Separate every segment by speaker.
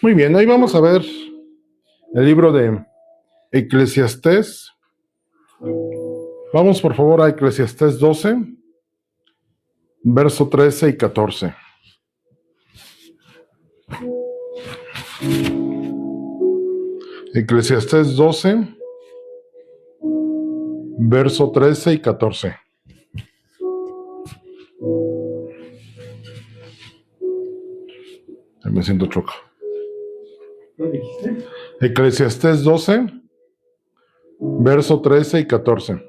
Speaker 1: Muy bien, hoy vamos a ver el libro de Eclesiastés. Vamos por favor a Eclesiastés 12, verso 13 y 14. Eclesiastés 12, verso 13 y 14. Me siento choco. Eclesiastés 12, verso 13 y 14.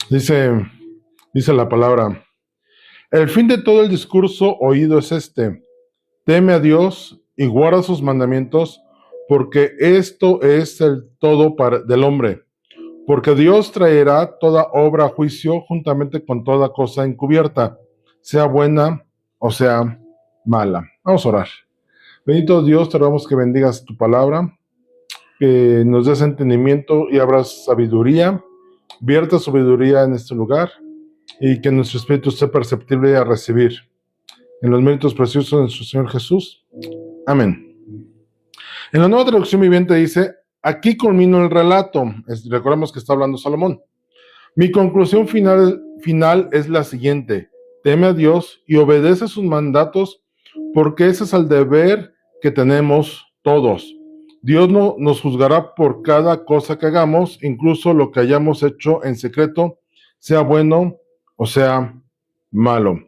Speaker 1: Dice la palabra: el fin de todo el discurso oído es este: teme a Dios y guarda sus mandamientos, porque esto es el todo del hombre. Porque Dios traerá toda obra a juicio juntamente con toda cosa encubierta, sea buena o sea mala. Vamos a orar. Bendito Dios, te rogamos que bendigas tu palabra, que nos des entendimiento y abras sabiduría, vierta sabiduría en este lugar y que nuestro espíritu sea perceptible a recibir. En los méritos preciosos de nuestro Señor Jesús. Amén. En la Nueva Traducción Viviente dice: aquí culmino el relato. Recordemos que está hablando Salomón. Mi conclusión final es la siguiente: teme a Dios y obedece sus mandatos, porque ese es el deber que tenemos todos. Dios no nos juzgará por cada cosa que hagamos, incluso lo que hayamos hecho en secreto, sea bueno o sea malo.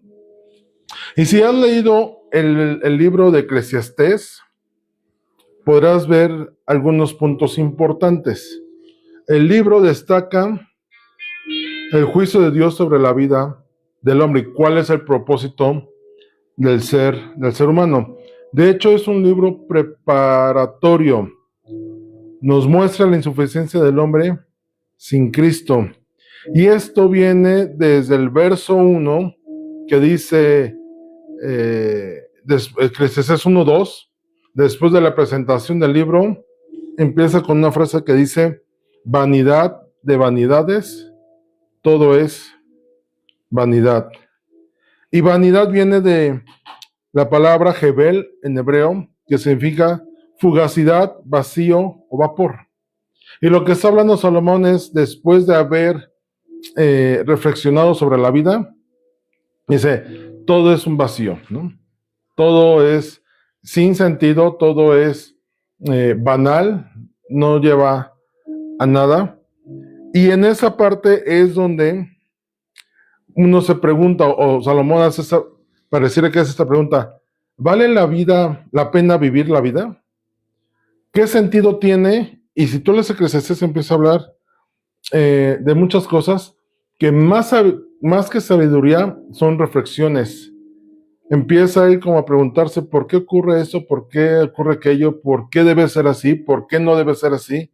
Speaker 1: Y si has leído el libro de Eclesiastés, podrás ver algunos puntos importantes. El libro destaca el juicio de Dios sobre la vida del hombre y cuál es el propósito del ser humano. De hecho, es un libro preparatorio. Nos muestra la insuficiencia del hombre sin Cristo. Y esto viene desde el verso 1, que dice Eclesiastés 1:2. Después de la presentación del libro, empieza con una frase que dice: vanidad de vanidades, todo es vanidad. Y vanidad viene de la palabra Hebel en hebreo, que significa fugacidad, vacío o vapor. Y lo que está hablando Salomón es, después de haber reflexionado sobre la vida, dice: todo es un vacío, ¿no? Todo es sin sentido, todo es banal, no lleva a nada. Y en esa parte es donde uno se pregunta, o Salomón pareciera que hace esta pregunta: ¿vale la pena vivir la vida? ¿Qué sentido tiene? Y si tú lees Eclesiastés, empieza a hablar de muchas cosas que más que sabiduría son reflexiones. Empieza a ir como a preguntarse: ¿por qué ocurre eso? ¿Por qué ocurre aquello? ¿Por qué debe ser así? ¿Por qué no debe ser así?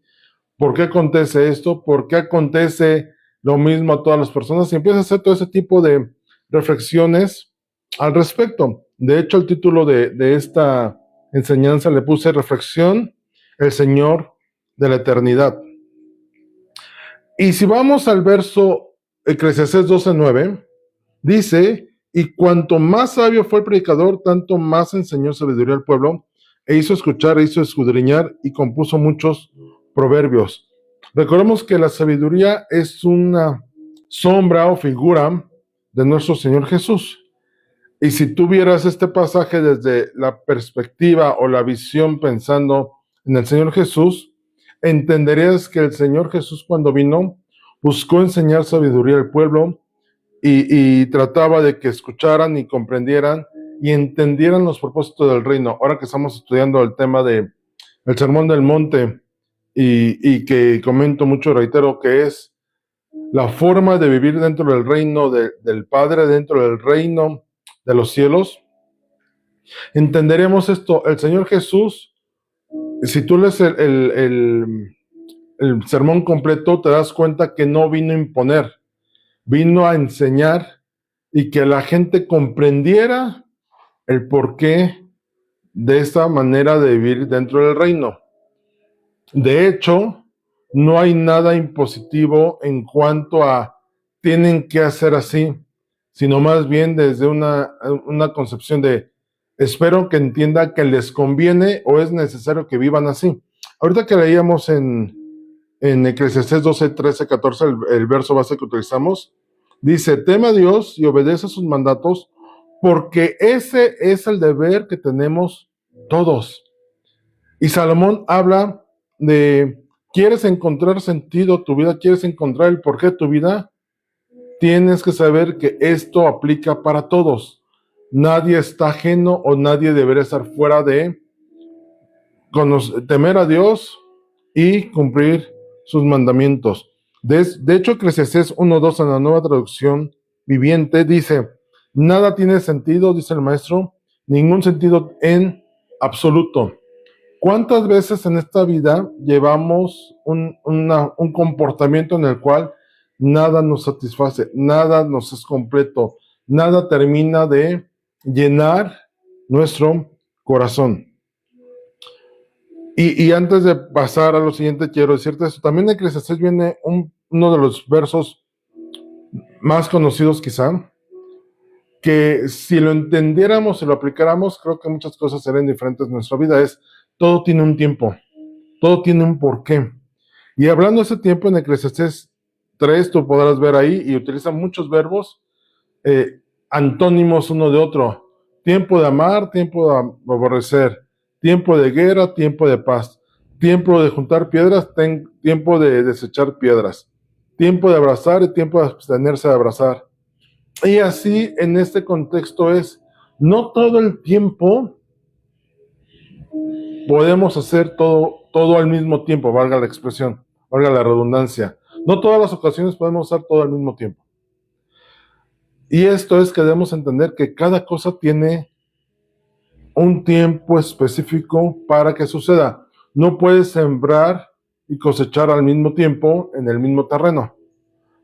Speaker 1: ¿Por qué acontece esto? ¿Por qué acontece lo mismo a todas las personas? Y empieza a hacer todo ese tipo de reflexiones al respecto. De hecho, el título de esta enseñanza le puse: Reflexión, el Señor de la Eternidad. Y si vamos al verso Eclesiastés 12:9, dice: y cuanto más sabio fue el predicador, tanto más enseñó sabiduría al pueblo, e hizo escuchar, e hizo escudriñar, y compuso muchos proverbios. Recordemos que la sabiduría es una sombra o figura de nuestro Señor Jesús. Y si tú vieras este pasaje desde la perspectiva o la visión pensando en el Señor Jesús, entenderías que el Señor Jesús, cuando vino, buscó enseñar sabiduría al pueblo y trataba de que escucharan y comprendieran y entendieran los propósitos del reino. Ahora que estamos estudiando el tema del Sermón del Monte, y que comento mucho, reitero, que es la forma de vivir dentro del reino del Padre, dentro del reino de los cielos, entenderemos esto. El Señor Jesús, si tú lees el sermón completo, te das cuenta que no vino a imponer, vino a enseñar y que la gente comprendiera el porqué de esta manera de vivir dentro del reino. De hecho, No hay nada impositivo en cuanto a tienen que hacer así, sino más bien desde una concepción de espero que entienda que les conviene o es necesario que vivan así. Ahorita que leíamos en Eclesiastés 12, 13, 14, el verso base que utilizamos, dice, teme a Dios y obedece sus mandatos, porque ese es el deber que tenemos todos. Y Salomón habla de, ¿quieres encontrar sentido a tu vida? ¿Quieres encontrar el porqué de tu vida? Tienes que saber que esto aplica para todos. Nadie está ajeno o nadie debería estar fuera de temer a Dios y cumplir sus mandamientos. De hecho, Eclesiastés 1:2 en la Nueva Traducción Viviente dice, nada tiene sentido, dice el maestro, ningún sentido en absoluto. ¿Cuántas veces en esta vida llevamos un comportamiento en el cual nada nos satisface, nada nos es completo, nada termina de llenar nuestro corazón? Y antes de pasar a lo siguiente, quiero decirte esto. También en Eclesiastés viene uno de los versos más conocidos quizá, que si lo entendiéramos y lo aplicáramos, creo que muchas cosas serían diferentes en nuestra vida. Es, todo tiene un tiempo, todo tiene un porqué. Y hablando de ese tiempo, en Eclesiastés 3, tú podrás ver ahí, y utiliza muchos verbos antónimos uno de otro. Tiempo de amar, tiempo de aborrecer, tiempo de guerra, tiempo de paz, tiempo de juntar piedras, tiempo de desechar piedras, tiempo de abrazar y tiempo de abstenerse de abrazar. Y así en este contexto es, no todo el tiempo podemos hacer todo al mismo tiempo, valga la expresión, valga la redundancia. No todas las ocasiones podemos hacer todo al mismo tiempo. Y esto es que debemos entender que cada cosa tiene un tiempo específico para que suceda. No puedes sembrar y cosechar al mismo tiempo en el mismo terreno.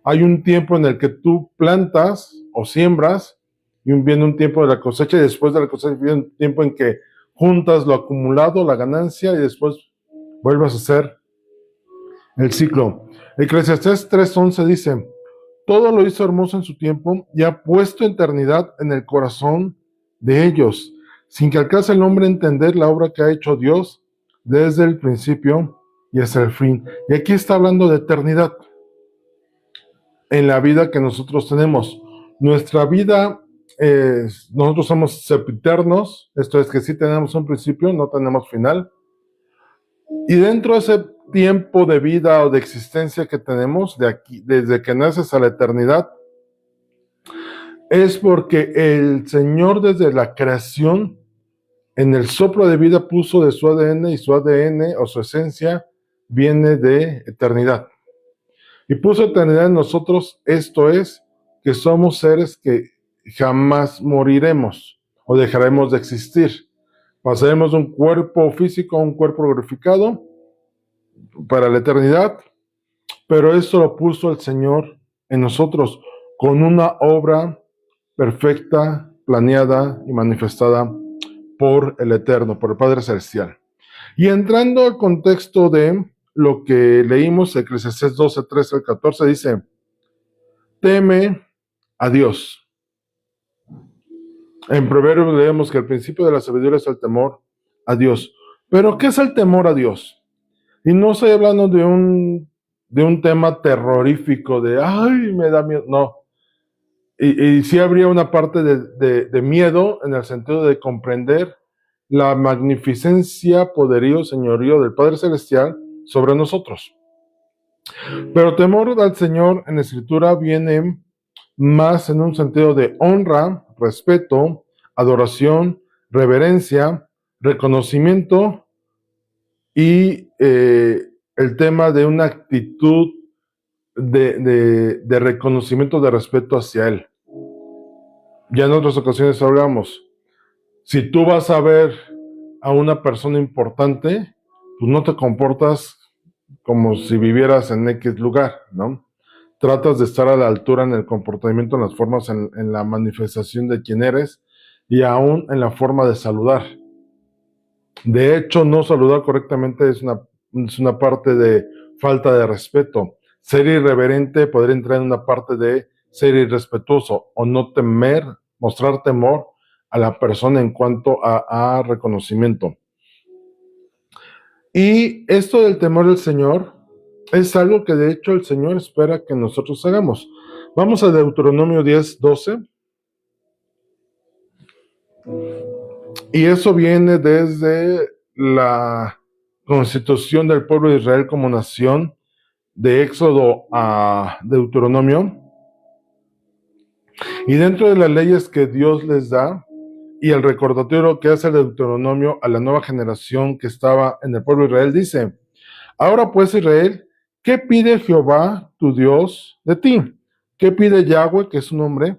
Speaker 1: Hay un tiempo en el que tú plantas o siembras y viene un tiempo de la cosecha y después de la cosecha viene un tiempo en que juntas lo acumulado, la ganancia y después vuelves a hacer el ciclo. Eclesiastés 3:11 dice, todo lo hizo hermoso en su tiempo y ha puesto eternidad en el corazón de ellos, sin que alcance el hombre a entender la obra que ha hecho Dios desde el principio y hasta el fin. Y aquí está hablando de eternidad en la vida que nosotros tenemos. Nuestra vida, nosotros somos sempiternos, esto es que sí tenemos un principio, no tenemos final. Y dentro de ese tiempo de vida o de existencia que tenemos, de aquí, desde que naces a la eternidad, es porque el Señor desde la creación, en el soplo de vida puso de su ADN, y su ADN o su esencia viene de eternidad. Y puso eternidad en nosotros, esto es, que somos seres que jamás moriremos o dejaremos de existir. Pasaremos de un cuerpo físico a un cuerpo glorificado para la eternidad, pero eso lo puso el Señor en nosotros con una obra perfecta, planeada y manifestada por el Eterno, por el Padre Celestial. Y entrando al contexto de lo que leímos, Eclesiastés 12, 13 al 14, dice, teme a Dios. En Proverbios leemos que el principio de la sabiduría es el temor a Dios. Pero, ¿qué es el temor a Dios? Y no estoy hablando de un tema terrorífico, de, ay, me da miedo, no. Y sí habría una parte de miedo en el sentido de comprender la magnificencia, poderío, señorío del Padre Celestial sobre nosotros. Pero temor al Señor en la Escritura viene más en un sentido de honra, respeto, adoración, reverencia, reconocimiento y el tema de una actitud de reconocimiento, de respeto hacia Él. Ya en otras ocasiones hablamos, si tú vas a ver a una persona importante, pues no te comportas como si vivieras en X lugar, ¿no? Tratas de estar a la altura en el comportamiento, en las formas, en la manifestación de quién eres y aún en la forma de saludar. De hecho, no saludar correctamente es una parte de falta de respeto. Ser irreverente podría entrar en una parte de ser irrespetuoso o no temer, mostrar temor a la persona en cuanto a reconocimiento. Y esto del temor del Señor es algo que de hecho el Señor espera que nosotros hagamos. Vamos a Deuteronomio 10:12. Y eso viene desde la constitución del pueblo de Israel como nación, de Éxodo a Deuteronomio. Y dentro de las leyes que Dios les da y el recordatorio que hace el Deuteronomio a la nueva generación que estaba en el pueblo de Israel, dice: ahora pues, Israel, ¿qué pide Jehová tu Dios de ti? ¿Qué pide Yahweh, que es su nombre,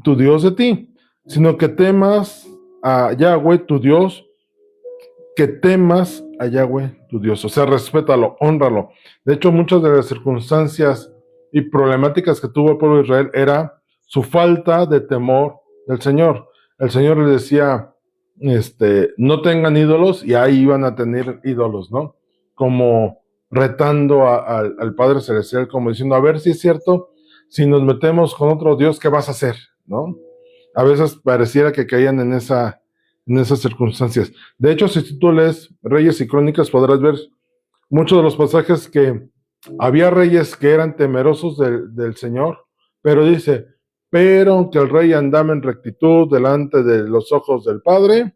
Speaker 1: tu Dios de ti? Sino que temas a Yahweh tu Dios, que temas a Yahweh tu Dios. O sea, respétalo, hónralo. De hecho, muchas de las circunstancias y problemáticas que tuvo el pueblo de Israel era su falta de temor del Señor. El Señor les decía, no tengan ídolos, y ahí iban a tener ídolos, ¿no? Como retando al Padre Celestial, como diciendo, a ver si es cierto, si nos metemos con otro Dios, ¿qué vas a hacer? ¿No? A veces pareciera que caían en esas circunstancias. De hecho, si tú lees Reyes y Crónicas, podrás ver muchos de los pasajes que había reyes que eran temerosos del Señor, pero dice, pero aunque el rey andaba en rectitud delante de los ojos del Padre,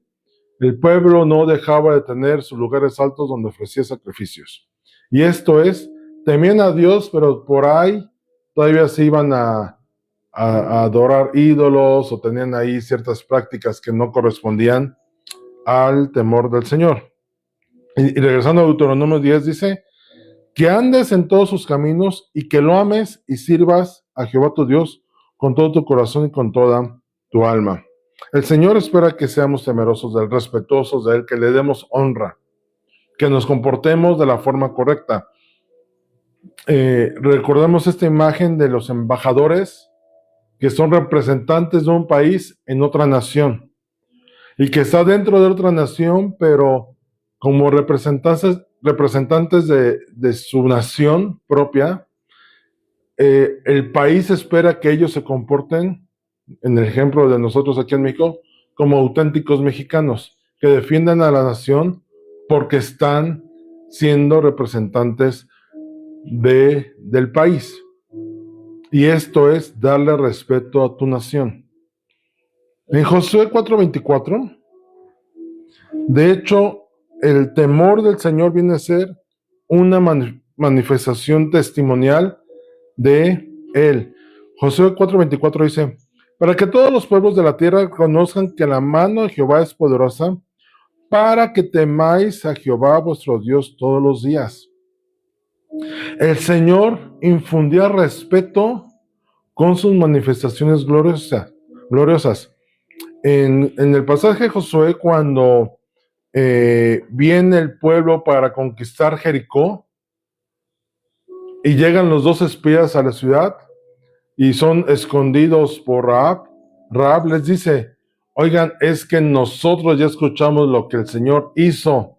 Speaker 1: el pueblo no dejaba de tener sus lugares altos donde ofrecía sacrificios. Y esto es, temían a Dios, pero por ahí todavía se iban a adorar ídolos o tenían ahí ciertas prácticas que no correspondían al temor del Señor. Y regresando a Deuteronomio 10 dice, que andes en todos sus caminos y que lo ames y sirvas a Jehová tu Dios con todo tu corazón y con toda tu alma. El Señor espera que seamos temerosos de Él, respetuosos de Él, que le demos honra, que nos comportemos de la forma correcta. Recordemos esta imagen de los embajadores que son representantes de un país en otra nación y que está dentro de otra nación, pero como representantes de su nación propia, el país espera que ellos se comporten, en el ejemplo de nosotros aquí en México, como auténticos mexicanos, que defiendan a la nación porque están siendo representantes del país. Y esto es darle respeto a tu nación. En Josué 4:24, de hecho, el temor del Señor viene a ser una manifestación testimonial de Él. Josué 4:24 dice, para que todos los pueblos de la tierra conozcan que la mano de Jehová es poderosa, para que temáis a Jehová vuestro Dios todos los días. El Señor infundía respeto con sus manifestaciones gloriosas. En el pasaje de Josué, cuando viene el pueblo para conquistar Jericó y llegan los dos espías a la ciudad y son escondidos por Rahab, Rahab les dice, oigan, es que nosotros ya escuchamos lo que el Señor hizo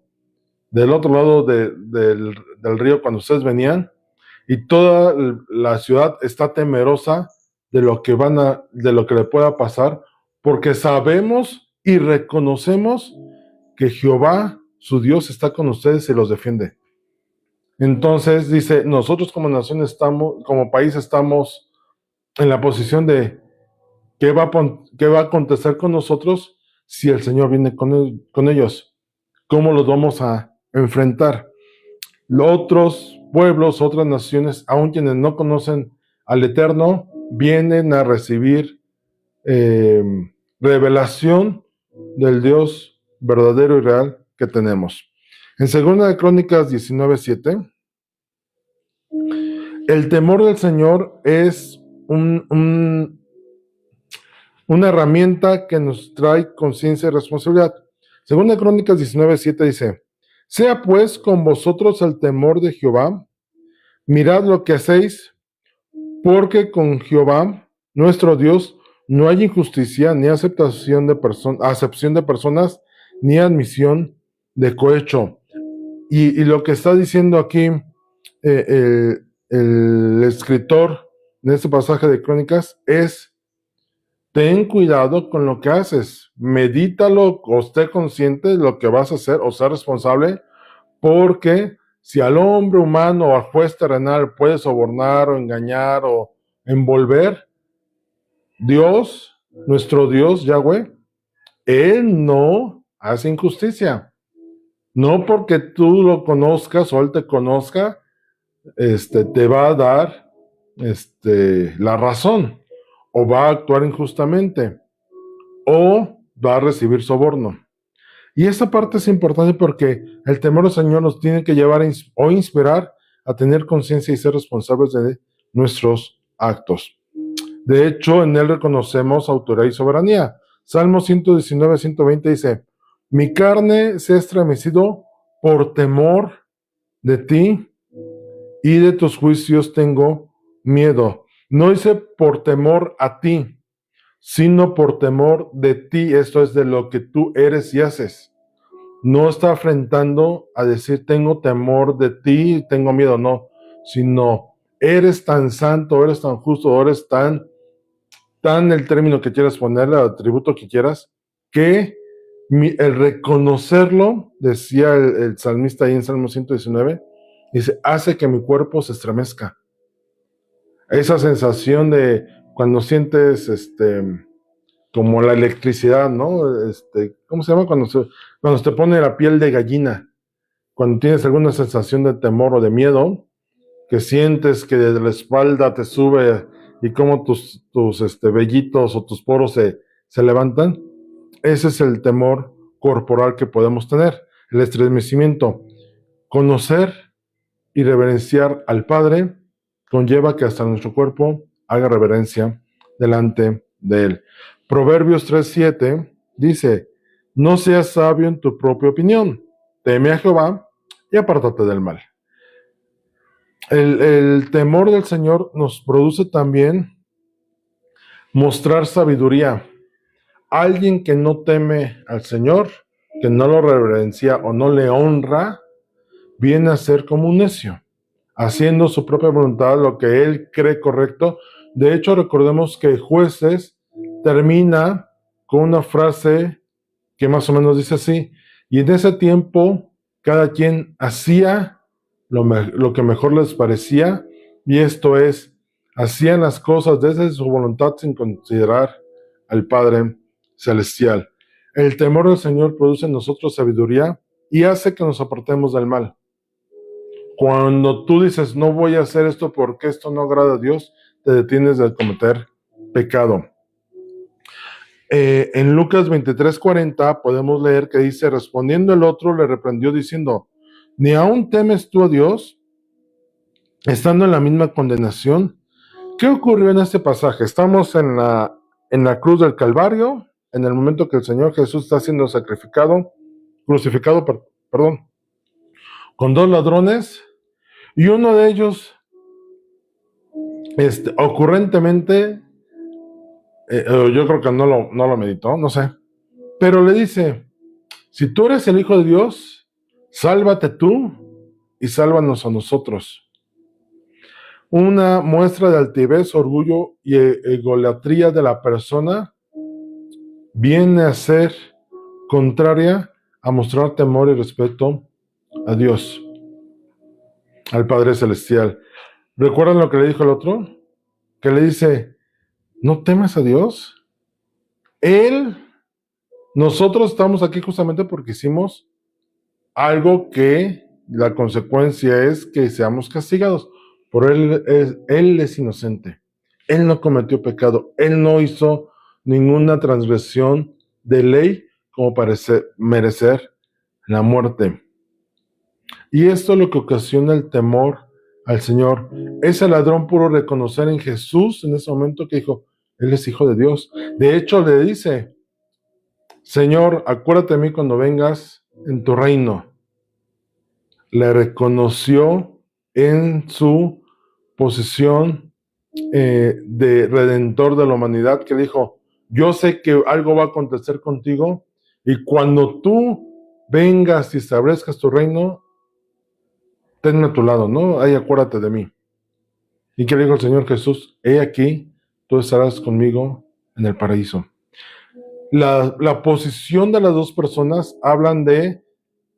Speaker 1: del otro lado del río cuando ustedes venían, y toda la ciudad está temerosa de lo que le pueda pasar, porque sabemos y reconocemos que Jehová, su Dios, está con ustedes y los defiende. Entonces dice, nosotros como nación como país estamos en la posición de qué va a acontecer con nosotros si el Señor viene con ellos. ¿Cómo los vamos a enfrentar? Los otros pueblos, otras naciones, aun quienes no conocen al Eterno, vienen a recibir revelación del Dios verdadero y real que tenemos. En 2 de Crónicas 19:7, el temor del Señor es una herramienta que nos trae conciencia y responsabilidad. 2 de Crónicas 19:7 dice, sea pues con vosotros el temor de Jehová, mirad lo que hacéis, porque con Jehová, nuestro Dios, no hay injusticia, ni acepción de personas, ni admisión de cohecho. Y lo que está diciendo aquí el escritor en este pasaje de Crónicas es: ten cuidado con lo que haces, medítalo o esté consciente de lo que vas a hacer o ser responsable, porque si al hombre humano o al juez terrenal puede sobornar o engañar o envolver, Dios, nuestro Dios, Yahweh, Él no hace injusticia. No porque tú lo conozcas o Él te conozca, te va a dar la razón, o va a actuar injustamente, o va a recibir soborno. Y esta parte es importante porque el temor del Señor nos tiene que llevar o inspirar a tener conciencia y ser responsables de nuestros actos. De hecho, en Él reconocemos autoridad y soberanía. Salmo 119, 120 dice: mi carne se ha estremecido por temor de ti, y de tus juicios tengo miedo. No dice por temor a ti, sino por temor de ti, esto es de lo que tú eres y haces. No está afrentando a decir tengo temor de ti, tengo miedo, no, sino eres tan santo, eres tan justo, eres tan el término que quieras ponerle, el atributo que quieras, que el reconocerlo, decía el salmista ahí en Salmo 119, dice, hace que mi cuerpo se estremezca. Esa sensación de cuando sientes como la electricidad, ¿no? ¿Cómo se llama? Cuando se te pone la piel de gallina, cuando tienes alguna sensación de temor o de miedo, que sientes que desde la espalda te sube y como tus vellitos o tus poros se levantan. Ese es el temor corporal que podemos tener, el estremecimiento. Conocer y reverenciar al Padre conlleva que hasta nuestro cuerpo haga reverencia delante de Él. Proverbios 3:7 dice: no seas sabio en tu propia opinión, teme a Jehová y apártate del mal. El temor del Señor nos produce también mostrar sabiduría. Alguien que no teme al Señor, que no lo reverencia o no le honra, viene a ser como un necio, haciendo su propia voluntad, lo que él cree correcto. De hecho, recordemos que Jueces termina con una frase que más o menos dice así: y en ese tiempo cada quien hacía lo que mejor les parecía, y esto es, hacían las cosas desde su voluntad sin considerar al Padre Celestial. El temor del Señor produce en nosotros sabiduría y hace que nos apartemos del mal. Cuando tú dices, no voy a hacer esto porque esto no agrada a Dios, te detienes de cometer pecado. En Lucas 23:40 podemos leer que dice, respondiendo el otro, le reprendió diciendo, ¿ni aún temes tú a Dios, estando en la misma condenación? ¿Qué ocurrió en este pasaje? Estamos en la cruz del Calvario, en el momento que el Señor Jesús está siendo crucificado, con dos ladrones, y uno de ellos, ocurrentemente, yo creo que no lo meditó, no sé, pero le dice, si tú eres el Hijo de Dios, sálvate tú y sálvanos a nosotros. Una muestra de altivez, orgullo y egolatría de la persona viene a ser contraria a mostrar temor y respeto a Dios, al Padre Celestial. ¿Recuerdan lo que le dijo el otro? Que le dice, ¿no temas a Dios? Nosotros estamos aquí justamente porque hicimos algo que la consecuencia es que seamos castigados. Por él es inocente. Él no cometió pecado. Él no hizo ninguna transgresión de ley como para merecer la muerte. Y esto es lo que ocasiona el temor al Señor. Ese ladrón pudo reconocer en Jesús en ese momento que dijo, Él es Hijo de Dios. De hecho, le dice, Señor, acuérdate de mí cuando vengas en tu reino. Le reconoció en su posición de redentor de la humanidad, que dijo, yo sé que algo va a acontecer contigo, y cuando tú vengas y establezcas tu reino, tenme a tu lado, ¿no? Ahí acuérdate de mí. ¿Y qué le dijo el Señor Jesús? He aquí, tú estarás conmigo en el paraíso. La posición de las dos personas hablan de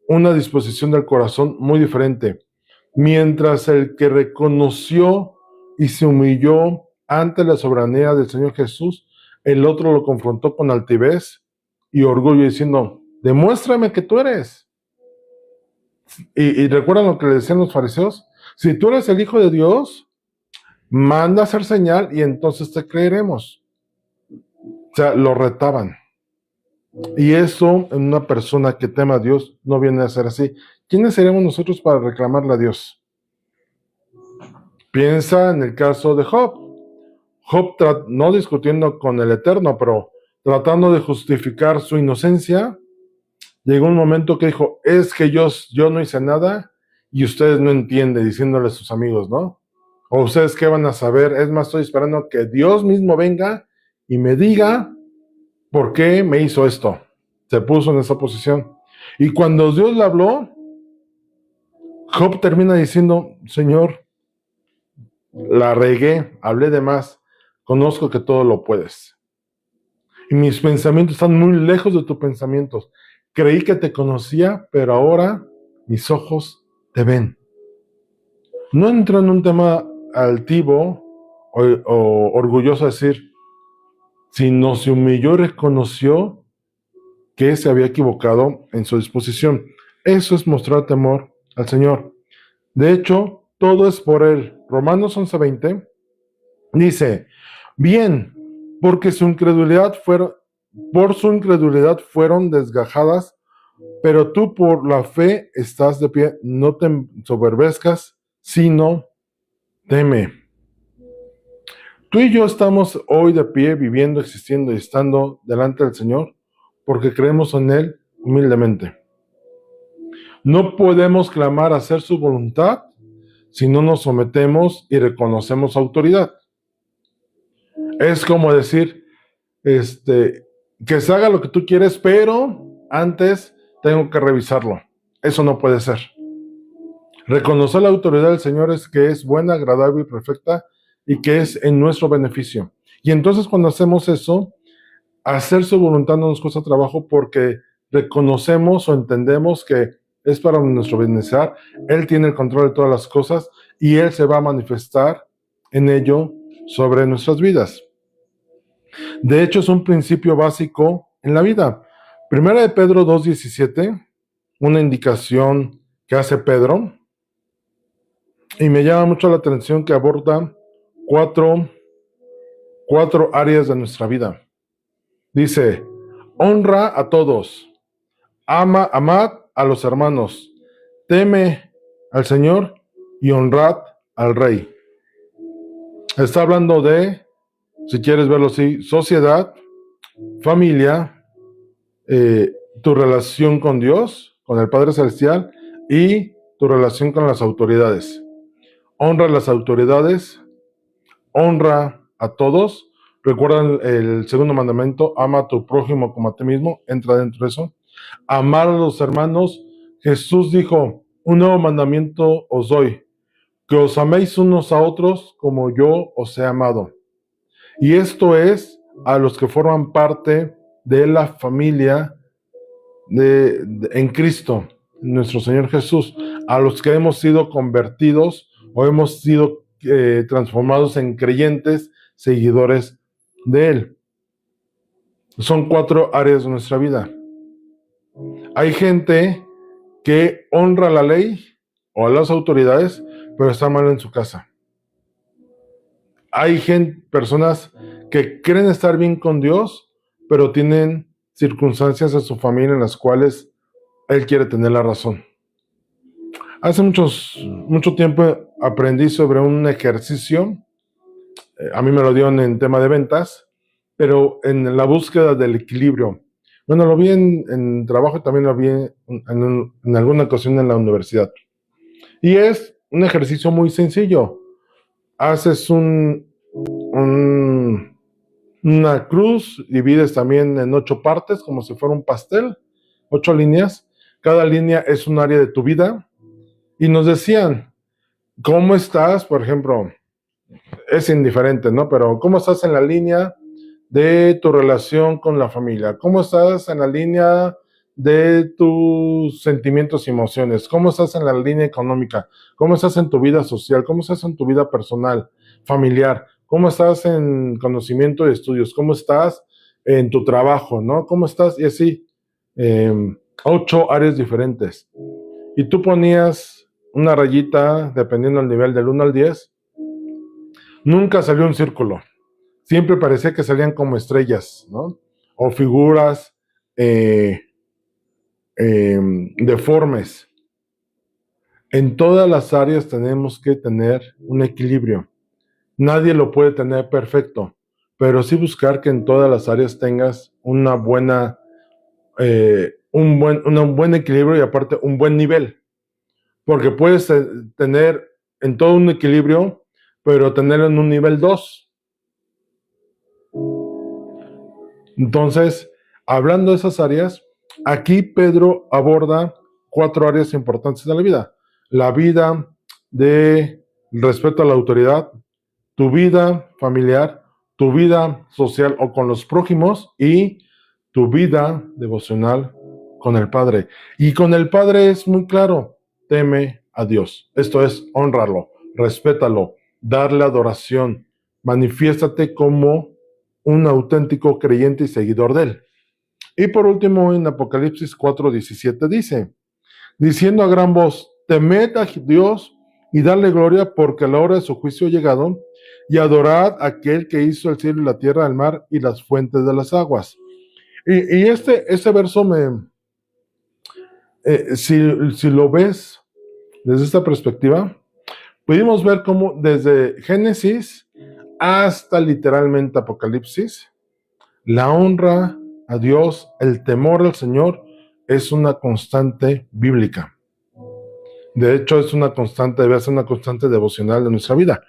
Speaker 1: una disposición del corazón muy diferente. Mientras el que reconoció y se humilló ante la soberanía del Señor Jesús, el otro lo confrontó con altivez y orgullo diciendo, demuéstrame que tú eres. Y recuerdan lo que le decían los fariseos, si tú eres el Hijo de Dios, manda a hacer señal y entonces te creeremos. O sea, lo retaban. Y eso en una persona que tema a Dios no viene a ser así. ¿Quiénes seremos nosotros para reclamarle a Dios? Piensa en el caso de Job. Job no discutiendo con el Eterno, pero tratando de justificar su inocencia, llegó un momento que dijo, es que yo no hice nada y ustedes no entienden, diciéndole a sus amigos, ¿no? O ustedes qué van a saber, es más, estoy esperando que Dios mismo venga y me diga por qué me hizo esto. Se puso en esa posición. Y cuando Dios le habló, Job termina diciendo, Señor, la regué, hablé de más, conozco que todo lo puedes. Y mis pensamientos están muy lejos de tus pensamientos. Creí que te conocía, pero ahora mis ojos te ven. No entró en un tema altivo o orgulloso a decir, sino se humilló y reconoció que se había equivocado en su disposición. Eso es mostrar temor al Señor. De hecho, todo es por Él. Romanos 11:20 dice, bien, porque por su incredulidad fueron desgajadas, pero tú por la fe estás de pie, no te ensoberbezcas, sino teme. Tú y yo estamos hoy de pie, viviendo, existiendo y estando delante del Señor, porque creemos en Él humildemente. No podemos clamar a hacer su voluntad si no nos sometemos y reconocemos autoridad. Es como decir, que se haga lo que tú quieres, pero antes tengo que revisarlo. Eso no puede ser. Reconocer la autoridad del Señor es que es buena, agradable y perfecta y que es en nuestro beneficio. Y entonces cuando hacemos eso, hacer su voluntad no nos cuesta trabajo porque reconocemos o entendemos que es para nuestro bienestar. Él tiene el control de todas las cosas y Él se va a manifestar en ello sobre nuestras vidas. De hecho, es un principio básico en la vida. Primera de Pedro 2:17, una indicación que hace Pedro, y me llama mucho la atención que aborda cuatro áreas de nuestra vida. Dice, honra a todos, amad a los hermanos, teme al Señor y honrad al Rey. Está hablando de, si quieres verlo así, sociedad, familia, tu relación con Dios, con el Padre Celestial y tu relación con las autoridades. Honra a las autoridades, honra a todos. Recuerdan el segundo mandamiento, ama a tu prójimo como a ti mismo, entra dentro de eso. Amar a los hermanos. Jesús dijo, un nuevo mandamiento os doy, que os améis unos a otros como yo os he amado. Y esto es a los que forman parte de la familia en Cristo, nuestro Señor Jesús, a los que hemos sido convertidos o hemos sido transformados en creyentes, seguidores de Él. Son 4 áreas de nuestra vida. Hay gente que honra la ley o a las autoridades, pero está mal en su casa. Hay personas que creen estar bien con Dios, pero tienen circunstancias en su familia en las cuales Él quiere tener la razón. Hace mucho tiempo aprendí sobre un ejercicio, a mí me lo dieron en tema de ventas, pero en la búsqueda del equilibrio. Bueno, lo vi en trabajo y también lo vi en alguna ocasión en la universidad. Y es un ejercicio muy sencillo. Haces una cruz, divides también en 8 partes, como si fuera un pastel, 8 líneas. Cada línea es un área de tu vida. y nos decían, ¿cómo estás? Por ejemplo, es indiferente, ¿no? Pero ¿cómo estás en la línea de tu relación con la familia? ¿Cómo estás en la línea de tus sentimientos y emociones? ¿Cómo estás en la línea económica? ¿Cómo estás en tu vida social? ¿Cómo estás en tu vida personal, familiar? ¿Cómo estás en conocimiento de estudios? ¿Cómo estás en tu trabajo, no? ¿Cómo estás? Y así, 8 áreas diferentes. Y tú ponías una rayita, dependiendo del nivel del 1 al 10, nunca salió un círculo. Siempre parecía que salían como estrellas, ¿no? O figuras deformes. En todas las áreas tenemos que tener un equilibrio. Nadie lo puede tener perfecto, pero sí buscar que en todas las áreas tengas un buen equilibrio y aparte un buen nivel. Porque puedes tener en todo un equilibrio, pero tenerlo en un nivel 2. Entonces, hablando de esas áreas, aquí Pedro aborda 4 áreas importantes de la vida. La vida de respeto a la autoridad, tu vida familiar, tu vida social o con los prójimos y tu vida devocional con el Padre. Y con el Padre es muy claro, teme a Dios. Esto es, honrarlo, respétalo, darle adoración, manifiéstate como un auténtico creyente y seguidor de él. Y por último, en Apocalipsis 4:17 dice, diciendo a gran voz, temed a Dios y darle gloria porque la hora de su juicio ha llegado, y adorad a aquel que hizo el cielo y la tierra, el mar y las fuentes de las aguas. Y este verso si lo ves desde esta perspectiva, pudimos ver cómo desde Génesis hasta literalmente Apocalipsis, la honra a Dios, el temor al Señor, es una constante bíblica. De hecho, debe ser una constante devocional de nuestra vida.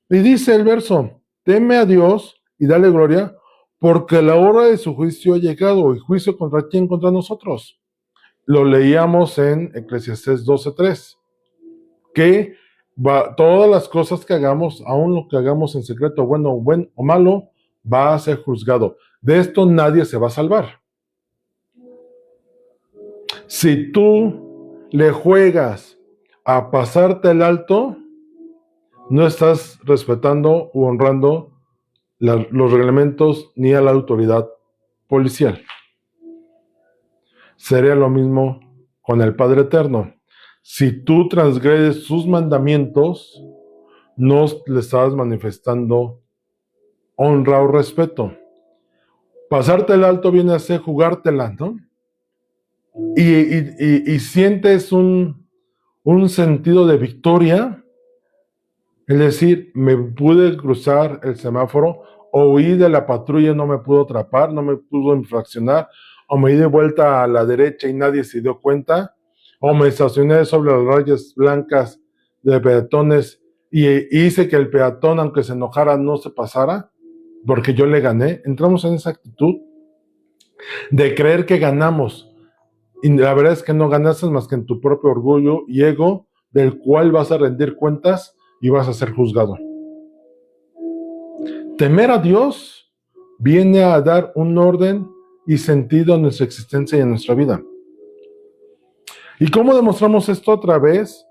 Speaker 1: Y dice el verso, teme a Dios y dale gloria, porque la hora de su juicio ha llegado. ¿Y juicio contra quién? Contra nosotros. Lo leíamos en Eclesiastés 12:3, que todas las cosas que hagamos, aun lo que hagamos en secreto, bueno o malo, va a ser juzgado. De esto nadie se va a salvar. Si tú le juegas a pasarte el alto, no estás respetando u honrando los reglamentos ni a la autoridad policial. Sería lo mismo con el Padre Eterno. Si tú transgredes sus mandamientos, no le estás manifestando honra o respeto. Pasarte el alto viene a ser jugártela, ¿no? Y sientes un sentido de victoria, es decir, me pude cruzar el semáforo, o huí de la patrulla, no me pudo atrapar, no me pudo infraccionar, o me di de vuelta a la derecha y nadie se dio cuenta, o me estacioné sobre las rayas blancas de peatones y hice que el peatón, aunque se enojara, no se pasara, porque yo le gané. Entramos en esa actitud de creer que ganamos. Y la verdad es que no ganaste más que en tu propio orgullo y ego, del cual vas a rendir cuentas y vas a ser juzgado. Temer a Dios viene a dar un orden y sentido a nuestra existencia y a nuestra vida. ¿Y cómo demostramos esto? A través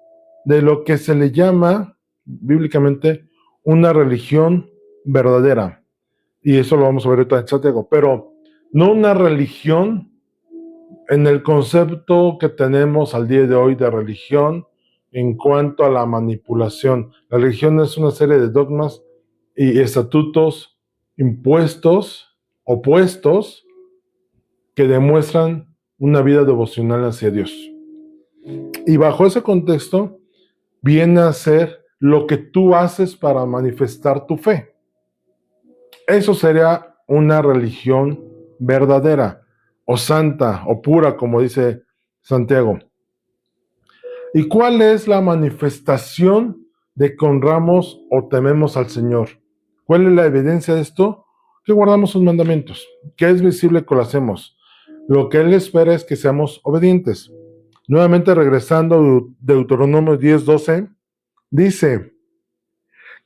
Speaker 1: de lo que se le llama bíblicamente una religión verdadera. Y eso lo vamos a ver ahorita en Santiago, pero no una religión en el concepto que tenemos al día de hoy de religión en cuanto a la manipulación. La religión es una serie de dogmas y estatutos impuestos, opuestos, que demuestran una vida devocional hacia Dios. Y bajo ese contexto viene a ser lo que tú haces para manifestar tu fe. Eso sería una religión verdadera, o santa, o pura, como dice Santiago. ¿Y cuál es la manifestación de que honramos o tememos al Señor? ¿Cuál es la evidencia de esto? Que guardamos sus mandamientos, que es visible que lo hacemos. Lo que Él espera es que seamos obedientes. Nuevamente regresando a Deuteronomio 10:12, dice,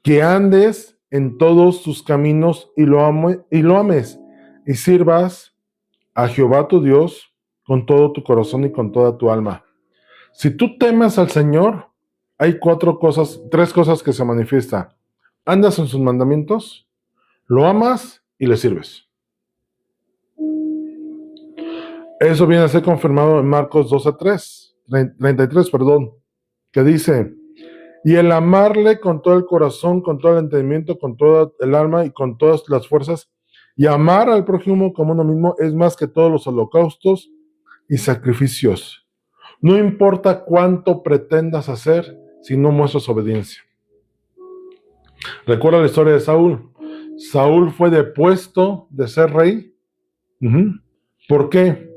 Speaker 1: que andes en todos tus caminos y lo ames, y sirvas a Jehová tu Dios con todo tu corazón y con toda tu alma. Si tú temes al Señor, hay tres cosas que se manifiestan. Andas en sus mandamientos, lo amas y le sirves. Eso viene a ser confirmado en Marcos 33, que dice, y el amarle con todo el corazón, con todo el entendimiento, con toda el alma y con todas las fuerzas, y amar al prójimo como uno mismo es más que todos los holocaustos y sacrificios. No importa cuánto pretendas hacer si no muestras obediencia. Recuerda la historia de Saúl. Saúl fue depuesto de ser rey. ¿Por qué?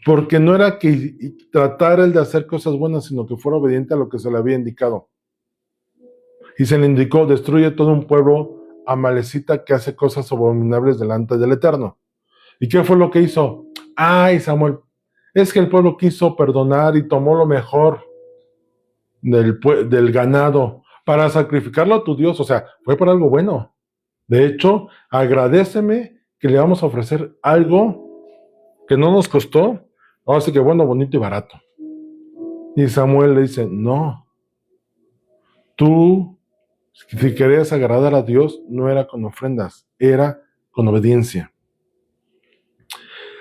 Speaker 1: Porque no era que tratara él de hacer cosas buenas, sino que fuera obediente a lo que se le había indicado. Y se le indicó, destruye todo un pueblo amalecita que hace cosas abominables delante del Eterno. ¿Y qué fue lo que hizo? Ay, Samuel, es que el pueblo quiso perdonar y tomó lo mejor del ganado para sacrificarlo a tu Dios. O sea, fue por algo bueno. De hecho, agradéceme que le vamos a ofrecer algo que no nos costó. Así que bueno, bonito y barato. Y Samuel le dice, no, tú, si querías agradar a Dios, no era con ofrendas, era con obediencia.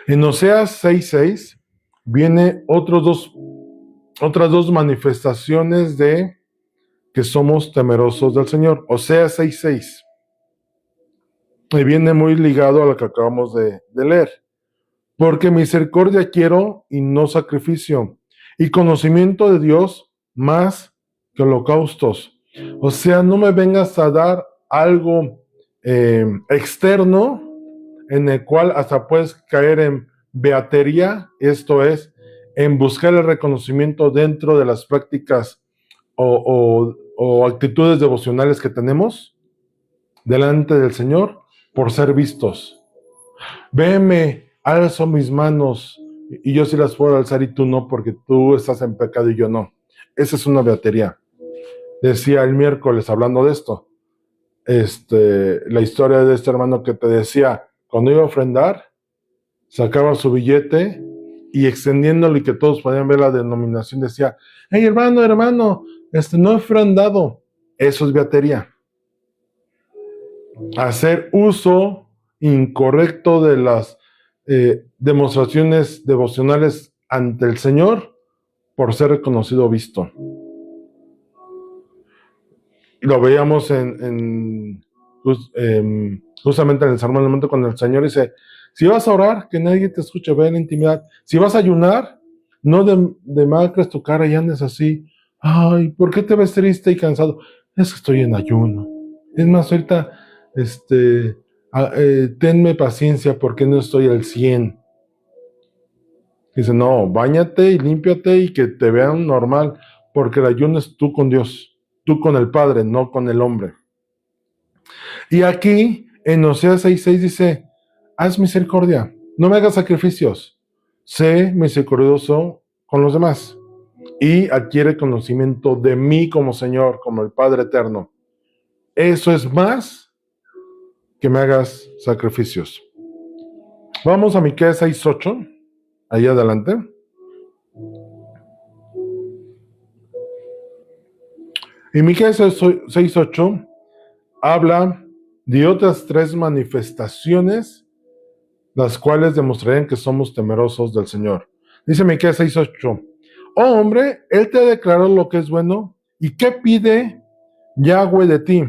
Speaker 1: En Oseas 6:6 viene otras dos manifestaciones de que somos temerosos del Señor. Oseas 6:6. Y viene muy ligado a lo que acabamos de leer. Porque misericordia quiero y no sacrificio, y conocimiento de Dios más que holocaustos. O sea, no me vengas a dar algo externo en el cual hasta puedes caer en beatería, esto es, en buscar el reconocimiento dentro de las prácticas o actitudes devocionales que tenemos delante del Señor por ser vistos. Veme, alzo mis manos y yo sí las puedo alzar y tú no, porque tú estás en pecado y yo no. Esa es una beatería. Decía el miércoles hablando de esto, la historia de este hermano que te decía, cuando iba a ofrendar, sacaba su billete y extendiéndolo y que todos podían ver la denominación, decía, hey hermano, no he ofrendado. Eso es beatería. Hacer uso incorrecto de las demostraciones devocionales ante el Señor por ser reconocido o visto. Lo veíamos justamente en el Sermón del Monte cuando el Señor dice, si vas a orar, que nadie te escuche, ve en la intimidad. Si vas a ayunar, no demacres tu cara y andes así. Ay, ¿por qué te ves triste y cansado? Es que estoy en ayuno. Es más, ahorita, tenme paciencia porque no estoy al 100. Dice, no, báñate y límpiate y que te vean normal, porque el ayuno es tú con Dios, tú con el Padre, no con el hombre. Y aquí, en Oseas 6:6 dice, haz misericordia, no me hagas sacrificios, sé misericordioso con los demás y adquiere conocimiento de mí como Señor, como el Padre eterno. Eso es más que me hagas sacrificios. Vamos a Miqueas 6:8, ahí adelante. Y Miqueas 6:8 habla de otras tres manifestaciones, las cuales demostrarían que somos temerosos del Señor. Dice Miqueas 6:8, oh hombre, Él te declaró lo que es bueno, ¿y qué pide Yahweh de ti?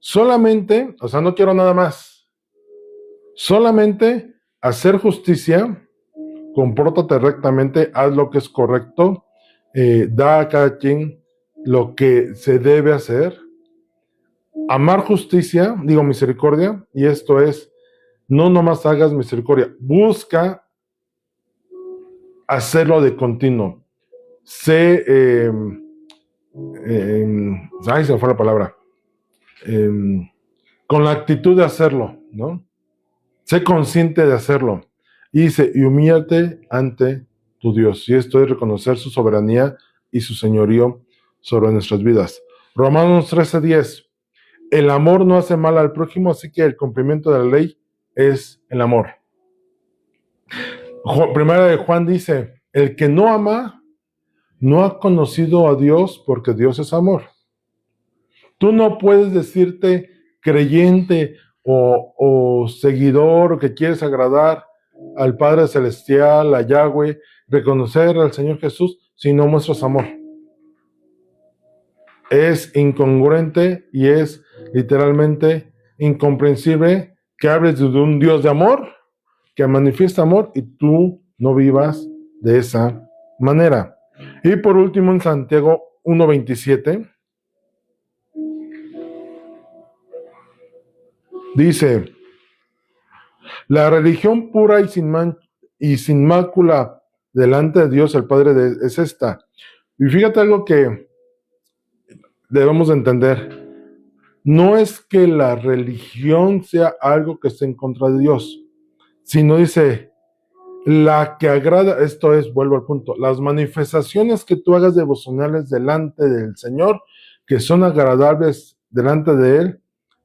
Speaker 1: Solamente, o sea, no quiero nada más, solamente hacer justicia, compórtate rectamente, haz lo que es correcto, da a cada quien lo que se debe hacer, amar justicia, misericordia, y esto es, no nomás hagas misericordia, busca hacerlo de continuo. Sé, ay, se me fue la palabra, con la actitud de hacerlo, ¿no? Sé consciente de hacerlo. Y dice, y humíllate ante tu Dios. Y esto es reconocer su soberanía y su señorío sobre nuestras vidas. Romanos 13:10. El amor no hace mal al prójimo, así que el cumplimiento de la ley es el amor. Primera de Juan dice, el que no ama no ha conocido a Dios porque Dios es amor. Tú no puedes decirte creyente o seguidor o que quieres agradar al Padre Celestial, a Yahweh, reconocer al Señor Jesús si no muestras amor. Es incongruente y es literalmente incomprensible que hables de un Dios de amor, que manifiesta amor y tú no vivas de esa manera. Y por último en Santiago 1:27 dice, la religión pura y sin mácula delante de Dios el Padre es esta. Y fíjate algo que debemos de entender. No es que la religión sea algo que esté en contra de Dios, sino dice, la que agrada, esto es, vuelvo al punto, las manifestaciones que tú hagas devocionales delante del Señor, que son agradables delante de Él,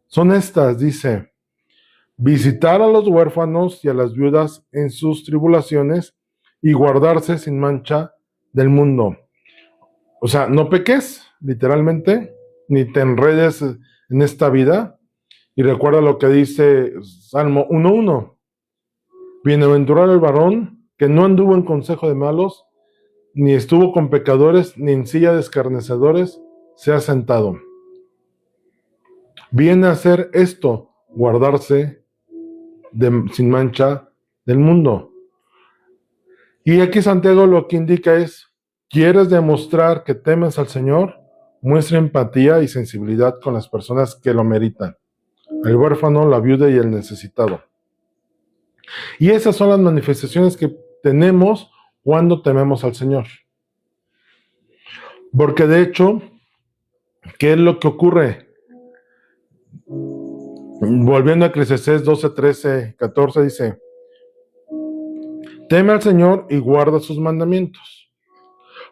Speaker 1: son estas, dice, visitar a los huérfanos y a las viudas en sus tribulaciones y guardarse sin mancha del mundo. O sea, no peques, literalmente, ni te enredes en esta vida. Y recuerda lo que dice Salmo 1:1. Bienaventurado el varón que no anduvo en consejo de malos, ni estuvo con pecadores, ni en silla de escarnecedores se ha sentado. Viene a hacer esto, guardarse sin mancha del mundo. Y aquí Santiago lo que indica es, ¿quieres demostrar que temes al Señor? Muestra empatía y sensibilidad con las personas que lo meritan. El huérfano, la viuda y el necesitado. Y esas son las manifestaciones que tenemos cuando tememos al Señor. Porque de hecho, ¿qué es lo que ocurre? Volviendo a Eclesiastés 12, 13, 14 dice, teme al Señor y guarda sus mandamientos,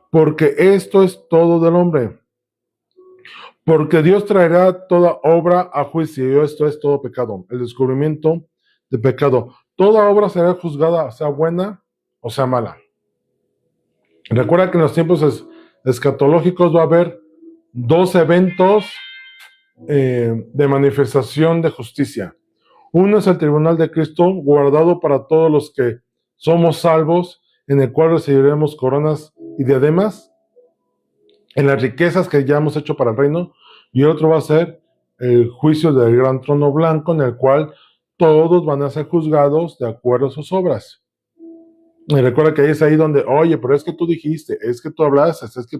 Speaker 1: porque esto es todo del hombre. Porque Dios traerá toda obra a juicio, y esto es todo pecado, el descubrimiento de pecado. Toda obra será juzgada, sea buena o sea mala. Recuerda que en los tiempos escatológicos va a haber 2 eventos de manifestación de justicia. Uno es el tribunal de Cristo, guardado para todos los que somos salvos, en el cual recibiremos coronas y diademas en las riquezas que ya hemos hecho para el reino, y otro va a ser el juicio del gran trono blanco, en el cual todos van a ser juzgados de acuerdo a sus obras. Y recuerda que ahí es ahí donde, oye, pero es que tú dijiste, es que tú hablaste, es que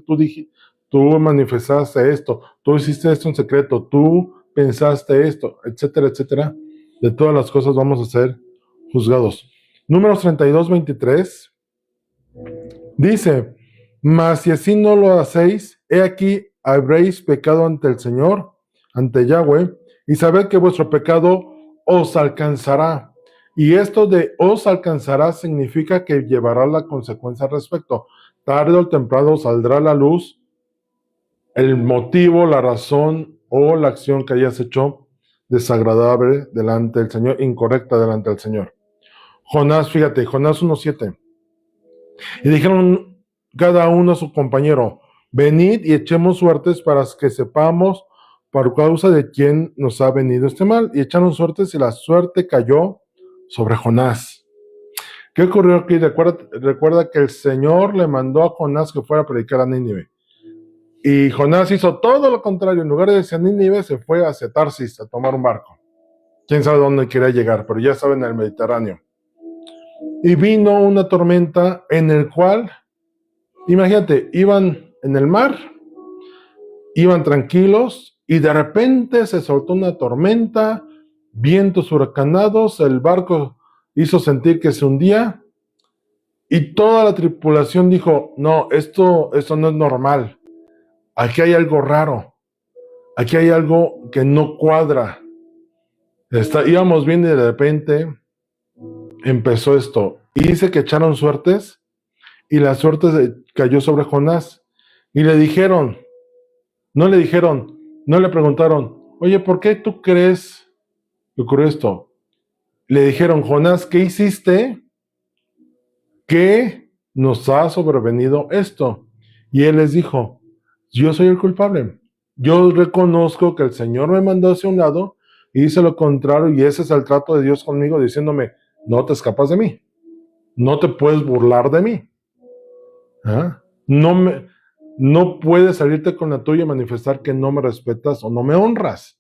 Speaker 1: tú manifestaste esto, tú hiciste esto en secreto, tú pensaste esto, etcétera, etcétera. De todas las cosas vamos a ser juzgados. Números 32:23 dice, mas si así no lo hacéis, he aquí habréis pecado ante el Señor, ante Yahweh, y sabed que vuestro pecado os alcanzará. Y esto de os alcanzará significa que llevará la consecuencia al respecto. Tarde o temprano saldrá a la luz el motivo, la razón o la acción que hayas hecho desagradable delante del Señor, incorrecta delante del Señor. Jonás, fíjate, Jonás 1:7. Y dijeron cada uno a su compañero, venid y echemos suertes para que sepamos por causa de quién nos ha venido este mal. Y echaron suertes y la suerte cayó sobre Jonás. ¿Qué ocurrió aquí? Recuerda que el Señor le mandó a Jonás que fuera a predicar a Nínive. Y Jonás hizo todo lo contrario. En lugar de irse a Nínive, se fue hacia Tarsis a tomar un barco. Quién sabe dónde quería llegar, pero ya estaba en el Mediterráneo. Y vino una tormenta en el cual, imagínate, iban en el mar, iban tranquilos y de repente se soltó una tormenta, vientos huracanados, el barco hizo sentir que se hundía y toda la tripulación dijo, no, esto no es normal, aquí hay algo raro, aquí hay algo que no cuadra. Íbamos bien y de repente empezó esto. Y dice que echaron suertes y la suerte cayó sobre Jonás. Y le dijeron, no le preguntaron, oye, ¿por qué tú crees que ocurrió esto? Le dijeron, Jonás, ¿qué hiciste? ¿Qué nos ha sobrevenido esto? Y él les dijo, yo soy el culpable. Yo reconozco que el Señor me mandó hacia un lado y hice lo contrario, y ese es el trato de Dios conmigo, diciéndome, no te escapas de mí, no te puedes burlar de mí. ¿Ah? No puedes salirte con la tuya y manifestar que no me respetas o no me honras,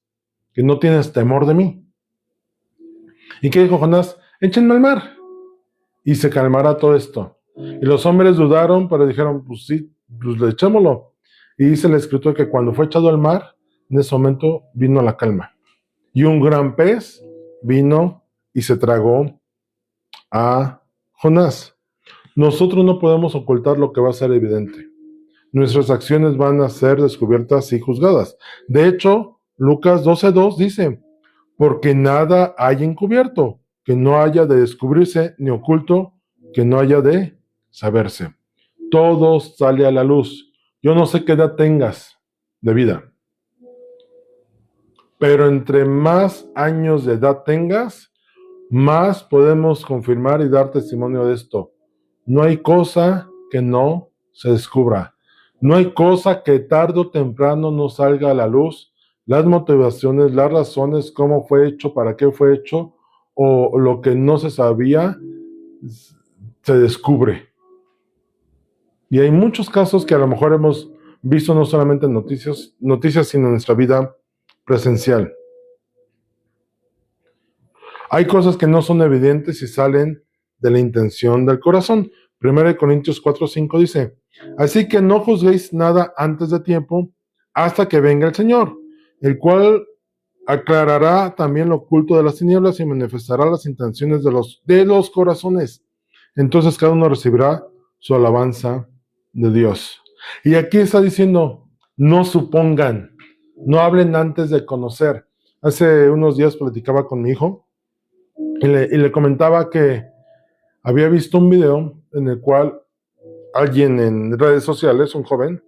Speaker 1: que no tienes temor de mí. ¿Y qué dijo Jonás? Échenme al mar y se calmará todo esto. Y los hombres dudaron, pero dijeron, pues sí, pues echémoslo. Y dice el escritor que cuando fue echado al mar, en ese momento vino la calma. Y un gran pez vino y se tragó a Jonás. Nosotros no podemos ocultar lo que va a ser evidente. Nuestras acciones van a ser descubiertas y juzgadas. De hecho, Lucas 12:2 dice, porque nada hay encubierto, que no haya de descubrirse, ni oculto, que no haya de saberse. Todo sale a la luz. Yo no sé qué edad tengas de vida, pero entre más años de edad tengas, más podemos confirmar y dar testimonio de esto. No hay cosa que no se descubra. No hay cosa que tarde o temprano no salga a la luz. Las motivaciones, las razones, cómo fue hecho, para qué fue hecho, o lo que no se sabía, se descubre. Y hay muchos casos que a lo mejor hemos visto no solamente en noticias, sino en nuestra vida presencial. Hay cosas que no son evidentes y salen de la intención del corazón. 1 Corintios 4:5 dice, así que no juzguéis nada antes de tiempo, hasta que venga el Señor, el cual aclarará también lo oculto de las tinieblas y manifestará las intenciones de los corazones. Entonces cada uno recibirá su alabanza de Dios. Y aquí está diciendo, no supongan, no hablen antes de conocer. Hace unos días platicaba con mi hijo y le comentaba que había visto un video en el cual alguien en redes sociales, un joven,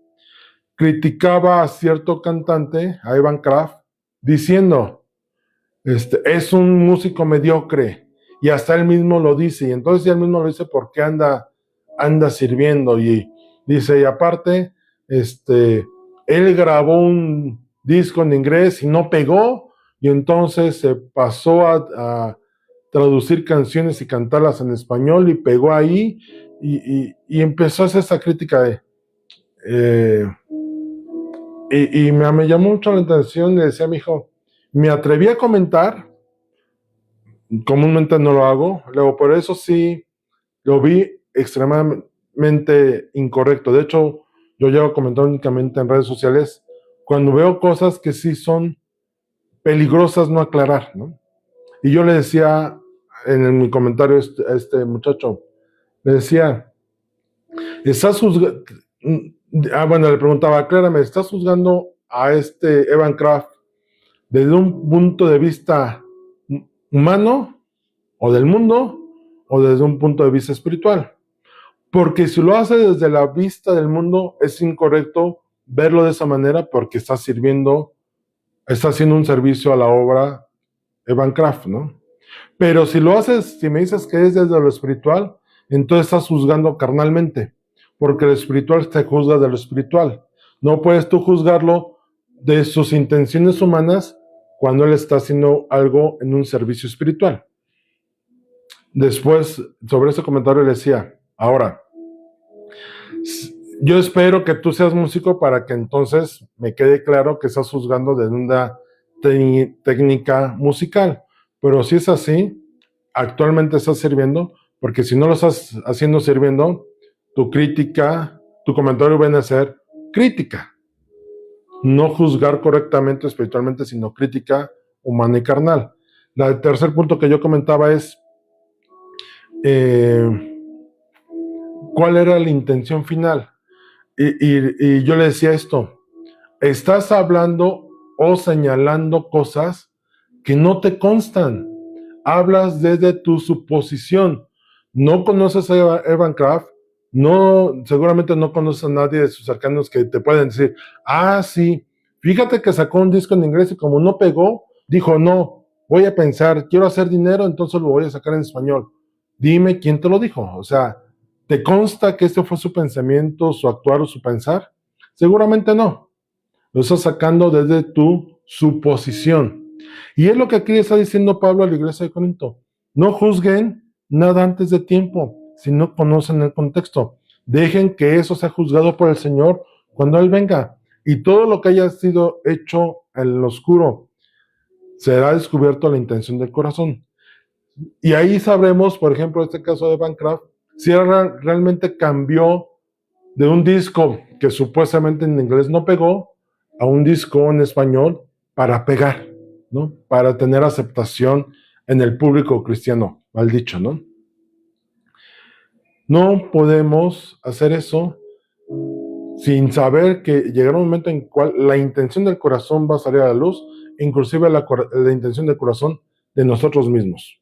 Speaker 1: criticaba a cierto cantante, a Evan Kraft, diciendo, es un músico mediocre, y hasta él mismo lo dice, y entonces él mismo lo dice porque anda sirviendo, y dice, y aparte, él grabó un disco en inglés y no pegó, y entonces se pasó a traducir canciones y cantarlas en español y pegó ahí y empezó a hacer esa crítica y me llamó mucho la atención y le decía a mi hijo, me atreví a comentar, comúnmente no lo hago, luego por eso sí lo vi extremadamente incorrecto. De hecho, yo llego a comentar únicamente en redes sociales cuando veo cosas que sí son peligrosas no aclarar, ¿no? Y yo le decía en mi comentario a este muchacho, le decía, ¿estás juzgando? Bueno, le preguntaba, aclárame, ¿estás juzgando a Evan Kraft desde un punto de vista humano o del mundo o desde un punto de vista espiritual? Porque si lo hace desde la vista del mundo, es incorrecto verlo de esa manera porque está haciendo un servicio a la obra Evan Kraft, ¿no? Pero si lo haces, si me dices que es desde lo espiritual, entonces estás juzgando carnalmente, porque lo espiritual te juzga de lo espiritual. No puedes tú juzgarlo de sus intenciones humanas cuando él está haciendo algo en un servicio espiritual. Después, sobre ese comentario le decía, ahora, yo espero que tú seas músico para que entonces me quede claro que estás juzgando de una técnica musical. Pero si es así, actualmente estás sirviendo, porque si no lo estás haciendo sirviendo, tu comentario viene a ser crítica. No juzgar correctamente espiritualmente, sino crítica humana y carnal. El tercer punto que yo comentaba es ¿cuál era la intención final? Y yo le decía esto, estás hablando o señalando cosas que no te constan. Hablas desde tu suposición. No conoces a Evan Kraft, No, seguramente no conoces a nadie de sus cercanos que te pueden decir, ah, sí, fíjate que sacó un disco en inglés y como no pegó, dijo, no, voy a pensar, quiero hacer dinero, entonces lo voy a sacar en español. Dime quién te lo dijo. O sea, ¿te consta que este fue su pensamiento, su actuar o su pensar? Seguramente no. Lo estás sacando desde tu suposición. Y es lo que aquí está diciendo Pablo a la iglesia de Corinto. No juzguen nada antes de tiempo, si no conocen el contexto. Dejen que eso sea juzgado por el Señor cuando Él venga. Y todo lo que haya sido hecho en lo oscuro será descubierto a la intención del corazón. Y ahí sabremos, por ejemplo, este caso de Bancroft, si realmente cambió de un disco que supuestamente en inglés no pegó a un disco en español para pegar, ¿no? Para tener aceptación en el público cristiano, mal dicho, ¿no? No podemos hacer eso sin saber que llegará un momento en el cual la intención del corazón va a salir a la luz, inclusive la intención del corazón de nosotros mismos.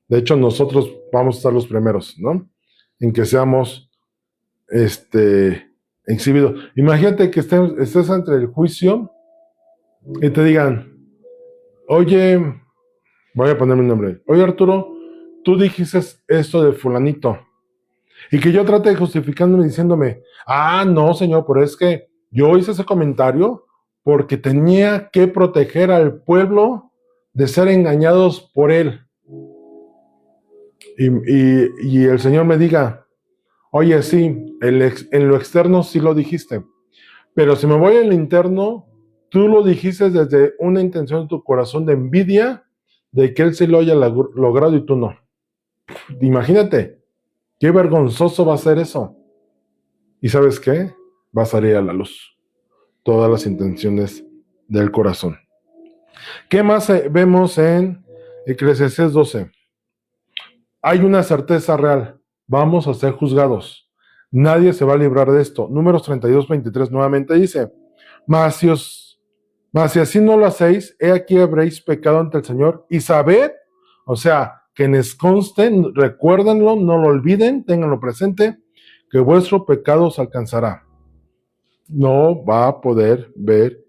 Speaker 1: De hecho, nosotros vamos a estar los primeros, ¿no? En que seamos exhibidos. Imagínate que estés entre el juicio y te digan, oye, voy a poner mi nombre, oye Arturo, tú dijiste esto de fulanito, y que yo trate de justificándome diciéndome, ah, no señor, pero es que yo hice ese comentario porque tenía que proteger al pueblo de ser engañados por él. Y el Señor me diga, oye, sí, en lo externo sí lo dijiste, pero si me voy al interno, tú lo dijiste desde una intención de tu corazón de envidia de que él sí lo haya logrado y tú no. Imagínate, qué vergonzoso va a ser eso. ¿Y sabes qué? Va a salir a la luz todas las intenciones del corazón. ¿Qué más vemos en Eclesiastés 12? Hay una certeza real. Vamos a ser juzgados. Nadie se va a librar de esto. Números 32-23 nuevamente dice, mas si así no lo hacéis, he aquí habréis pecado ante el Señor y sabed, o sea, que les conste, recuérdenlo, no lo olviden, ténganlo presente, que vuestro pecado os alcanzará. No va a poder ver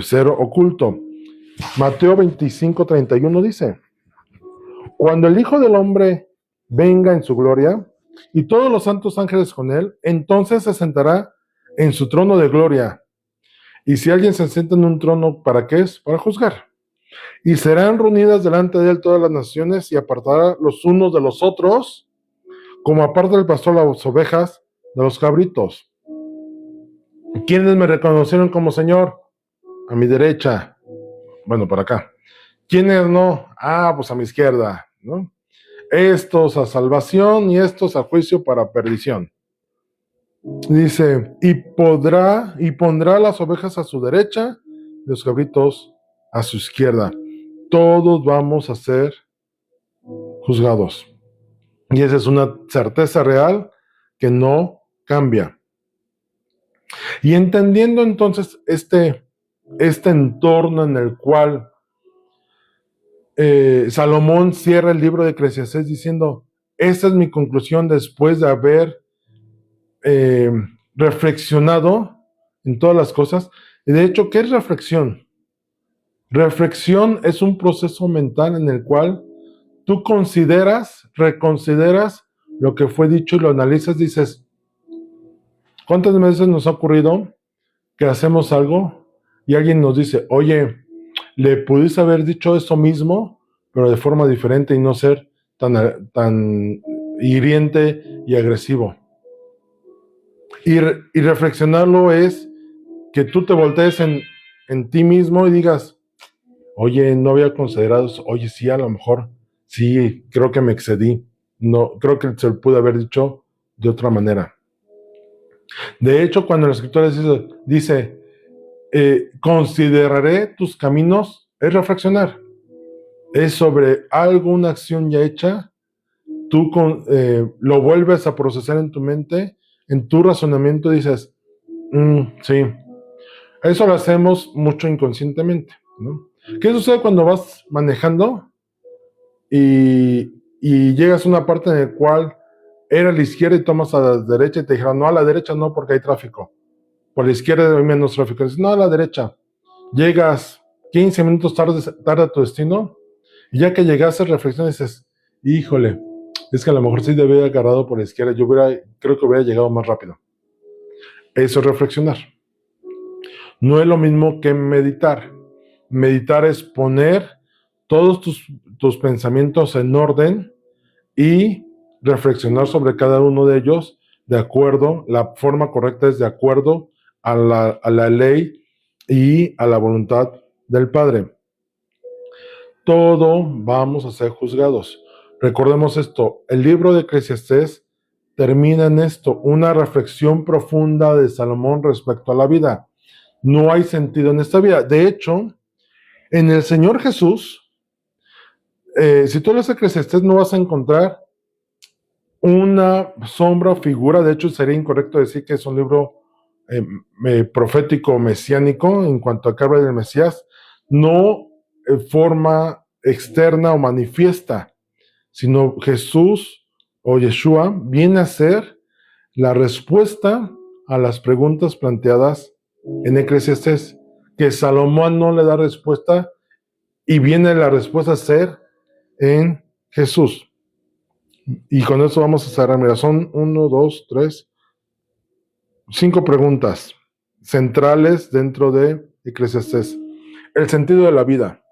Speaker 1: ser oculto. Mateo 25-31 dice, cuando el Hijo del Hombre venga en su gloria y todos los santos ángeles con él, entonces se sentará en su trono de gloria. Y si alguien se sienta en un trono, ¿para qué es? Para juzgar. Y serán reunidas delante de él todas las naciones y apartará los unos de los otros, como aparta el pastor las ovejas de los cabritos. ¿Quiénes me reconocieron como Señor? A mi derecha. Bueno, para acá. ¿Quiénes no? Ah, pues a mi izquierda, ¿no? Estos a salvación y estos a juicio para perdición. Dice, y pondrá las ovejas a su derecha y los cabritos a su izquierda. Todos vamos a ser juzgados. Y esa es una certeza real que no cambia. Y entendiendo entonces este entorno en el cual Salomón cierra el libro de Eclesiastés diciendo, esta es mi conclusión después de haber reflexionado en todas las cosas. Y de hecho, ¿qué es reflexión? Reflexión es un proceso mental en el cual tú reconsideras lo que fue dicho y lo analizas, dices, ¿cuántas veces nos ha ocurrido que hacemos algo y alguien nos dice, oye, le pudiste haber dicho eso mismo, pero de forma diferente y no ser tan hiriente y agresivo? Y reflexionarlo es que tú te voltees en ti mismo y digas, oye, no había considerado eso, oye, sí, a lo mejor, sí, creo que me excedí, no, creo que se pudo haber dicho de otra manera. De hecho, cuando la escritura dice consideraré tus caminos, es reflexionar, es sobre alguna acción ya hecha, tú lo vuelves a procesar en tu mente, en tu razonamiento dices, sí, eso lo hacemos mucho inconscientemente, ¿no? ¿Qué sucede cuando vas manejando y llegas a una parte en la cual era a la izquierda y tomas a la derecha y te dijeron, no, a la derecha no porque hay tráfico. Por la izquierda hay menos tráfico. Dices, no, a la derecha. Llegas 15 minutos tarde a tu destino y ya que llegaste reflexionas y dices, híjole, es que a lo mejor sí debía haber agarrado por la izquierda, creo que hubiera llegado más rápido. Eso es reflexionar. No es lo mismo que meditar. Meditar es poner todos tus pensamientos en orden y reflexionar sobre cada uno de ellos de acuerdo, la forma correcta es de acuerdo a la ley y a la voluntad del Padre. Todo vamos a ser juzgados. Recordemos esto, el libro de Eclesiastés termina en esto, una reflexión profunda de Salomón respecto a la vida. No hay sentido en esta vida. De hecho, en el Señor Jesús, si tú lees Eclesiastés no vas a encontrar una sombra o figura. De hecho, sería incorrecto decir que es un libro profético mesiánico en cuanto a que habla del Mesías. No forma externa o manifiesta, sino Jesús o Yeshua viene a ser la respuesta a las preguntas planteadas en Eclesiastés, que Salomón no le da respuesta y viene la respuesta a ser en Jesús. Y con eso vamos a cerrar. Mira, son 1, 2, 3, 5 preguntas centrales dentro de Eclesiastés. El sentido de la vida.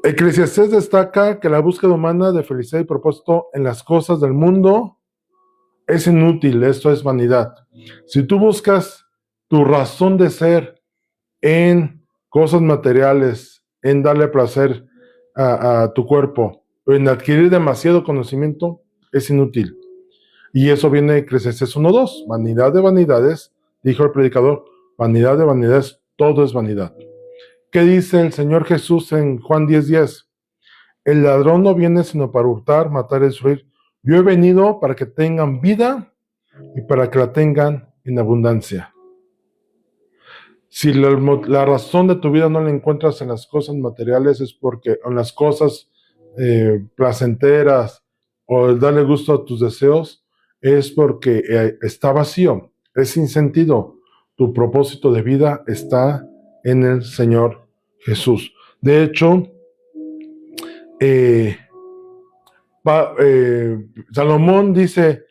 Speaker 1: Eclesiastés destaca que la búsqueda humana de felicidad y propósito en las cosas del mundo es inútil, esto es vanidad. Si tú buscas tu razón de ser en cosas materiales, en darle placer a tu cuerpo, o en adquirir demasiado conocimiento, es inútil. Y eso viene de Eclesiastés 1:2. Vanidad de vanidades, dijo el predicador, vanidad de vanidades, todo es vanidad. ¿Qué dice el Señor Jesús en Juan 10:10? El ladrón no viene sino para hurtar, matar y destruir. Yo he venido para que tengan vida y para que la tengan en abundancia. Si la razón de tu vida no la encuentras en las cosas materiales, es porque en las cosas placenteras o el darle gusto a tus deseos, es porque está vacío, es sin sentido. Tu propósito de vida está en el Señor Jesús. De hecho, Salomón dice,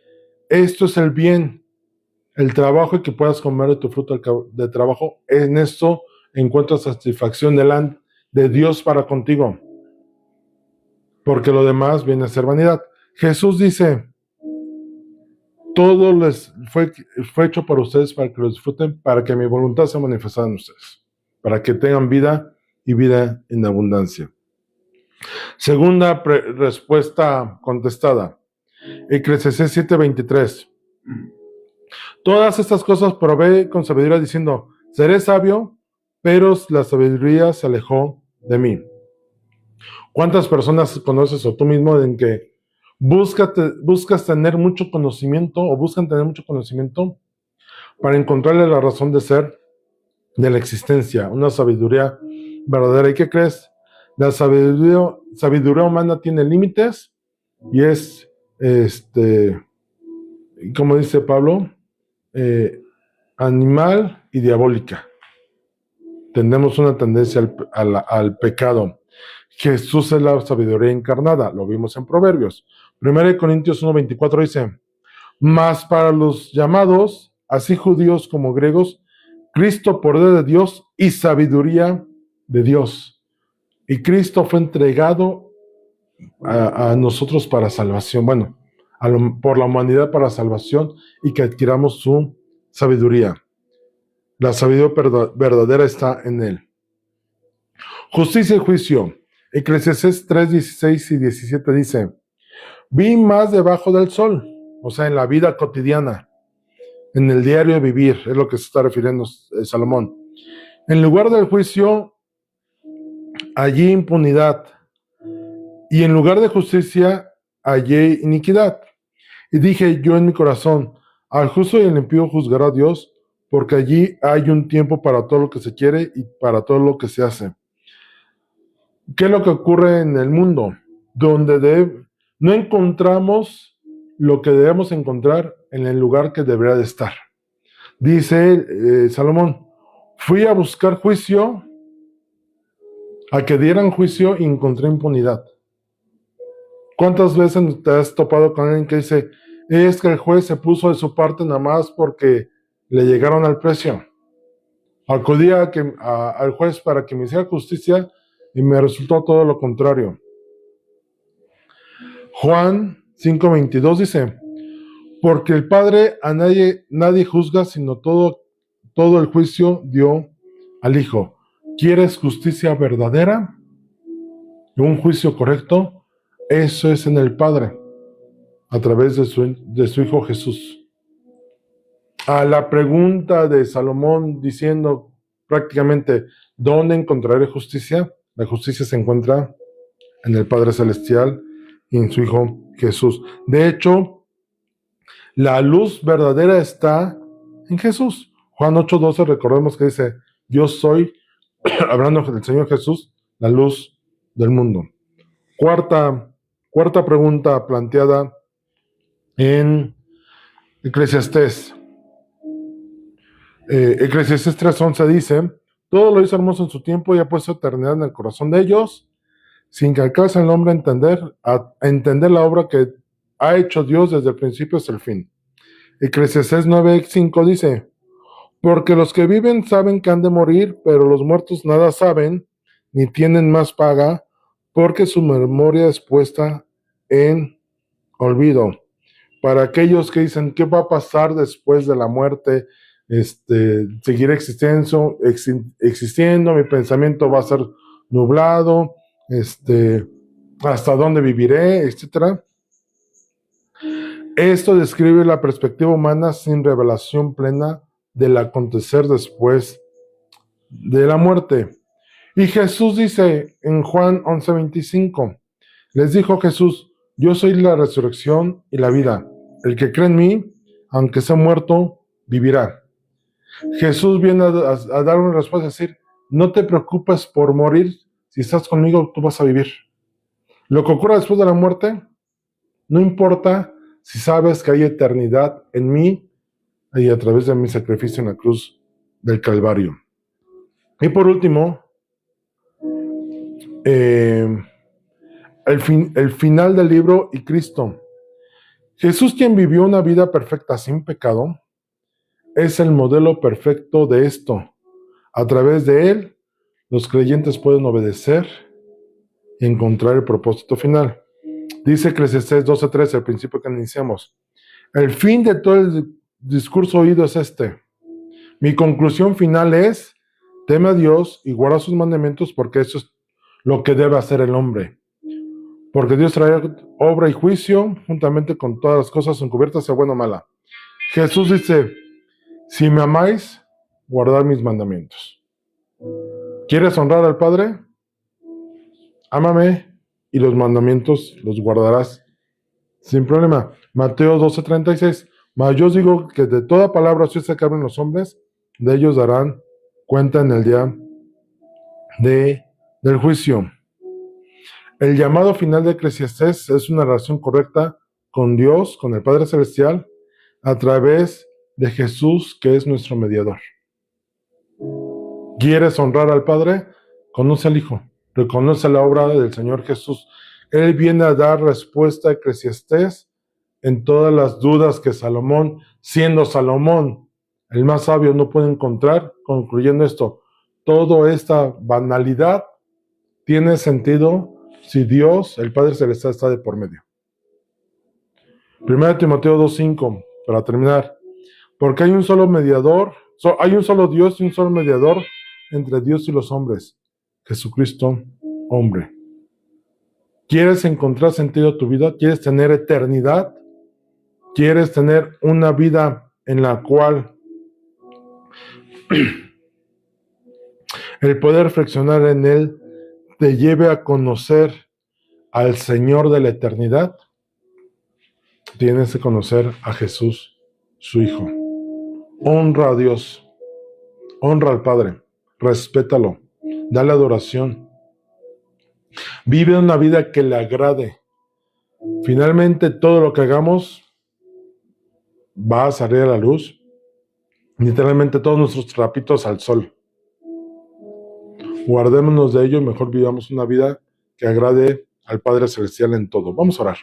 Speaker 1: esto es el bien, el trabajo y que puedas comer de tu fruto de trabajo. En esto encuentras satisfacción delante de Dios para contigo, porque lo demás viene a ser vanidad. Jesús dice, todo les fue hecho por ustedes para que lo disfruten, para que mi voluntad sea manifestada en ustedes, para que tengan vida y vida en abundancia. Segunda respuesta contestada. Eclesiastés 7:23. Todas estas cosas probé con sabiduría diciendo, seré sabio, pero la sabiduría se alejó de mí. ¿Cuántas personas conoces o tú mismo en que buscas tener mucho conocimiento o buscan tener mucho conocimiento para encontrarle la razón de ser de la existencia, una sabiduría verdadera? ¿Y qué crees? La sabiduría humana tiene límites y es, como dice Pablo, animal y diabólica. Tenemos una tendencia al pecado. Jesús es la sabiduría encarnada, lo vimos en Proverbios. 1 Corintios 1:24 dice, mas para los llamados, así judíos como griegos, Cristo poder de Dios y sabiduría de Dios. Y Cristo fue entregado a nosotros para salvación, bueno, por la humanidad para salvación y que adquiramos su sabiduría. La sabiduría verdadera está en él. Justicia y juicio. Eclesiastés 3:16 y 17 dice, vi más debajo del sol, o sea, en la vida cotidiana, en el diario vivir, es lo que se está refiriendo Salomón. En lugar del juicio, hallé impunidad, y en lugar de justicia, hallé iniquidad. Y dije yo en mi corazón, al justo y al impío juzgará Dios, porque allí hay un tiempo para todo lo que se quiere y para todo lo que se hace. ¿Qué es lo que ocurre en el mundo? Donde no encontramos lo que debemos encontrar en el lugar que debería de estar. Dice Salomón, fui a buscar juicio, a que dieran juicio y encontré impunidad. ¿Cuántas veces te has topado con alguien que dice, es que el juez se puso de su parte nada más porque le llegaron al precio? Acudí al juez para que me hiciera justicia y me resultó todo lo contrario. Juan 5:22 dice, porque el Padre a nadie juzga, sino todo el juicio dio al Hijo. ¿Quieres justicia verdadera? ¿Un juicio correcto? Eso es en el Padre, a través de su Hijo Jesús. A la pregunta de Salomón diciendo prácticamente, ¿dónde encontraré justicia? La justicia se encuentra en el Padre Celestial y en su Hijo Jesús. De hecho, la luz verdadera está en Jesús. Juan 8:12, recordemos que dice, yo soy, hablando del Señor Jesús, la luz del mundo. Cuarta pregunta planteada en Eclesiastés. Eclesiastés 3:11 dice, todo lo hizo hermoso en su tiempo y ha puesto eternidad en el corazón de ellos, sin que alcance el hombre a entender la obra que ha hecho Dios desde el principio hasta el fin. Eclesiastés 9:5 dice, porque los que viven saben que han de morir, pero los muertos nada saben, ni tienen más paga, porque su memoria es puesta en olvido. Para aquellos que dicen, ¿qué va a pasar después de la muerte? Seguir existiendo, mi pensamiento va a ser nublado, hasta dónde viviré, etcétera. Esto describe la perspectiva humana sin revelación plena del acontecer después de la muerte. Y Jesús dice en Juan 11:25, les dijo Jesús, yo soy la resurrección y la vida. El que cree en mí, aunque sea muerto, vivirá. Jesús viene a dar una respuesta, a decir, no te preocupes por morir, si estás conmigo, tú vas a vivir. Lo que ocurra después de la muerte, no importa si sabes que hay eternidad en mí y a través de mi sacrificio en la cruz del Calvario. Y por último, el final del libro y Cristo. Jesús, quien vivió una vida perfecta sin pecado, es el modelo perfecto de esto. A través de él, los creyentes pueden obedecer y encontrar el propósito final. Dice Eclesiastés 12:13, al principio que iniciamos. El fin de todo el discurso oído es este. Mi conclusión final es, teme a Dios y guarda sus mandamientos, porque eso es lo que debe hacer el hombre. Porque Dios traerá obra y juicio juntamente con todas las cosas encubiertas, sea buena o mala. Jesús dice, si me amáis, guardad mis mandamientos. ¿Quieres honrar al Padre? Ámame y los mandamientos los guardarás sin problema. Mateo 12:36. Mas yo os digo que de toda palabra ociosa que hablen los hombres, de ellos darán cuenta en el día del juicio. El llamado final de Eclesiastés es una relación correcta con Dios, con el Padre Celestial, a través de Jesús, que es nuestro mediador. ¿Quieres honrar al Padre? Conoce al Hijo, reconoce la obra del Señor Jesús. Él viene a dar respuesta a Eclesiastés en todas las dudas que Salomón, siendo Salomón el más sabio, no puede encontrar, concluyendo esto. Toda esta banalidad tiene sentido si Dios, el Padre Celestial, está de por medio. 1 Timoteo 2:5, para terminar. Porque hay un solo mediador, hay un solo Dios y un solo mediador entre Dios y los hombres, Jesucristo, hombre. ¿Quieres encontrar sentido a tu vida? ¿Quieres tener eternidad? ¿Quieres tener una vida en la cual el poder reflexionar en Él te lleve a conocer al Señor de la eternidad? Tienes que conocer a Jesús, su Hijo. Honra a Dios, honra al Padre, respétalo, dale adoración. Vive una vida que le agrade. Finalmente, todo lo que hagamos va a salir a la luz. Literalmente todos nuestros trapitos al sol. Guardémonos de ello y mejor vivamos una vida que agrade al Padre Celestial en todo. Vamos a orar.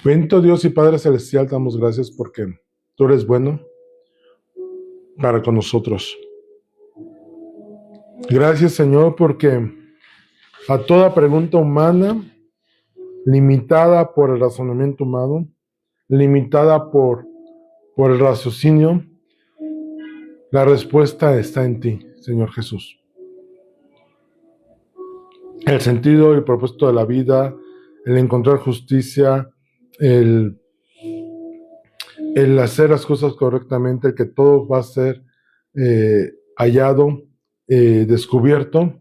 Speaker 1: Bendito Dios y Padre Celestial, te damos gracias porque tú eres bueno para con nosotros. Gracias, Señor, porque a toda pregunta humana, limitada por el razonamiento humano, limitada por el raciocinio, la respuesta está en ti, Señor Jesús. El sentido y el propósito de la vida, el encontrar justicia, el hacer las cosas correctamente, el que todo va a ser hallado, descubierto,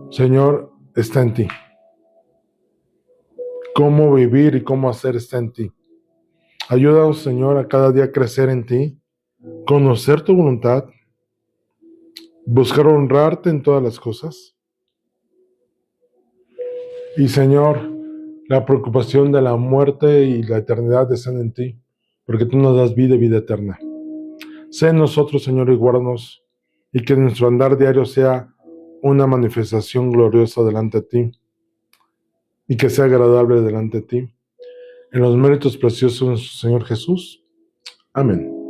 Speaker 1: Señor, está en ti. Cómo vivir y cómo hacer está en ti. Ayúdanos, Señor, a cada día crecer en ti, conocer tu voluntad, buscar honrarte en todas las cosas. Y, Señor, la preocupación de la muerte y la eternidad están en ti, porque tú nos das vida y vida eterna. Sé en nosotros, Señor, y guárdanos, y que nuestro andar diario sea una manifestación gloriosa delante de ti, y que sea agradable delante de ti. En los méritos preciosos de nuestro Señor Jesús. Amén.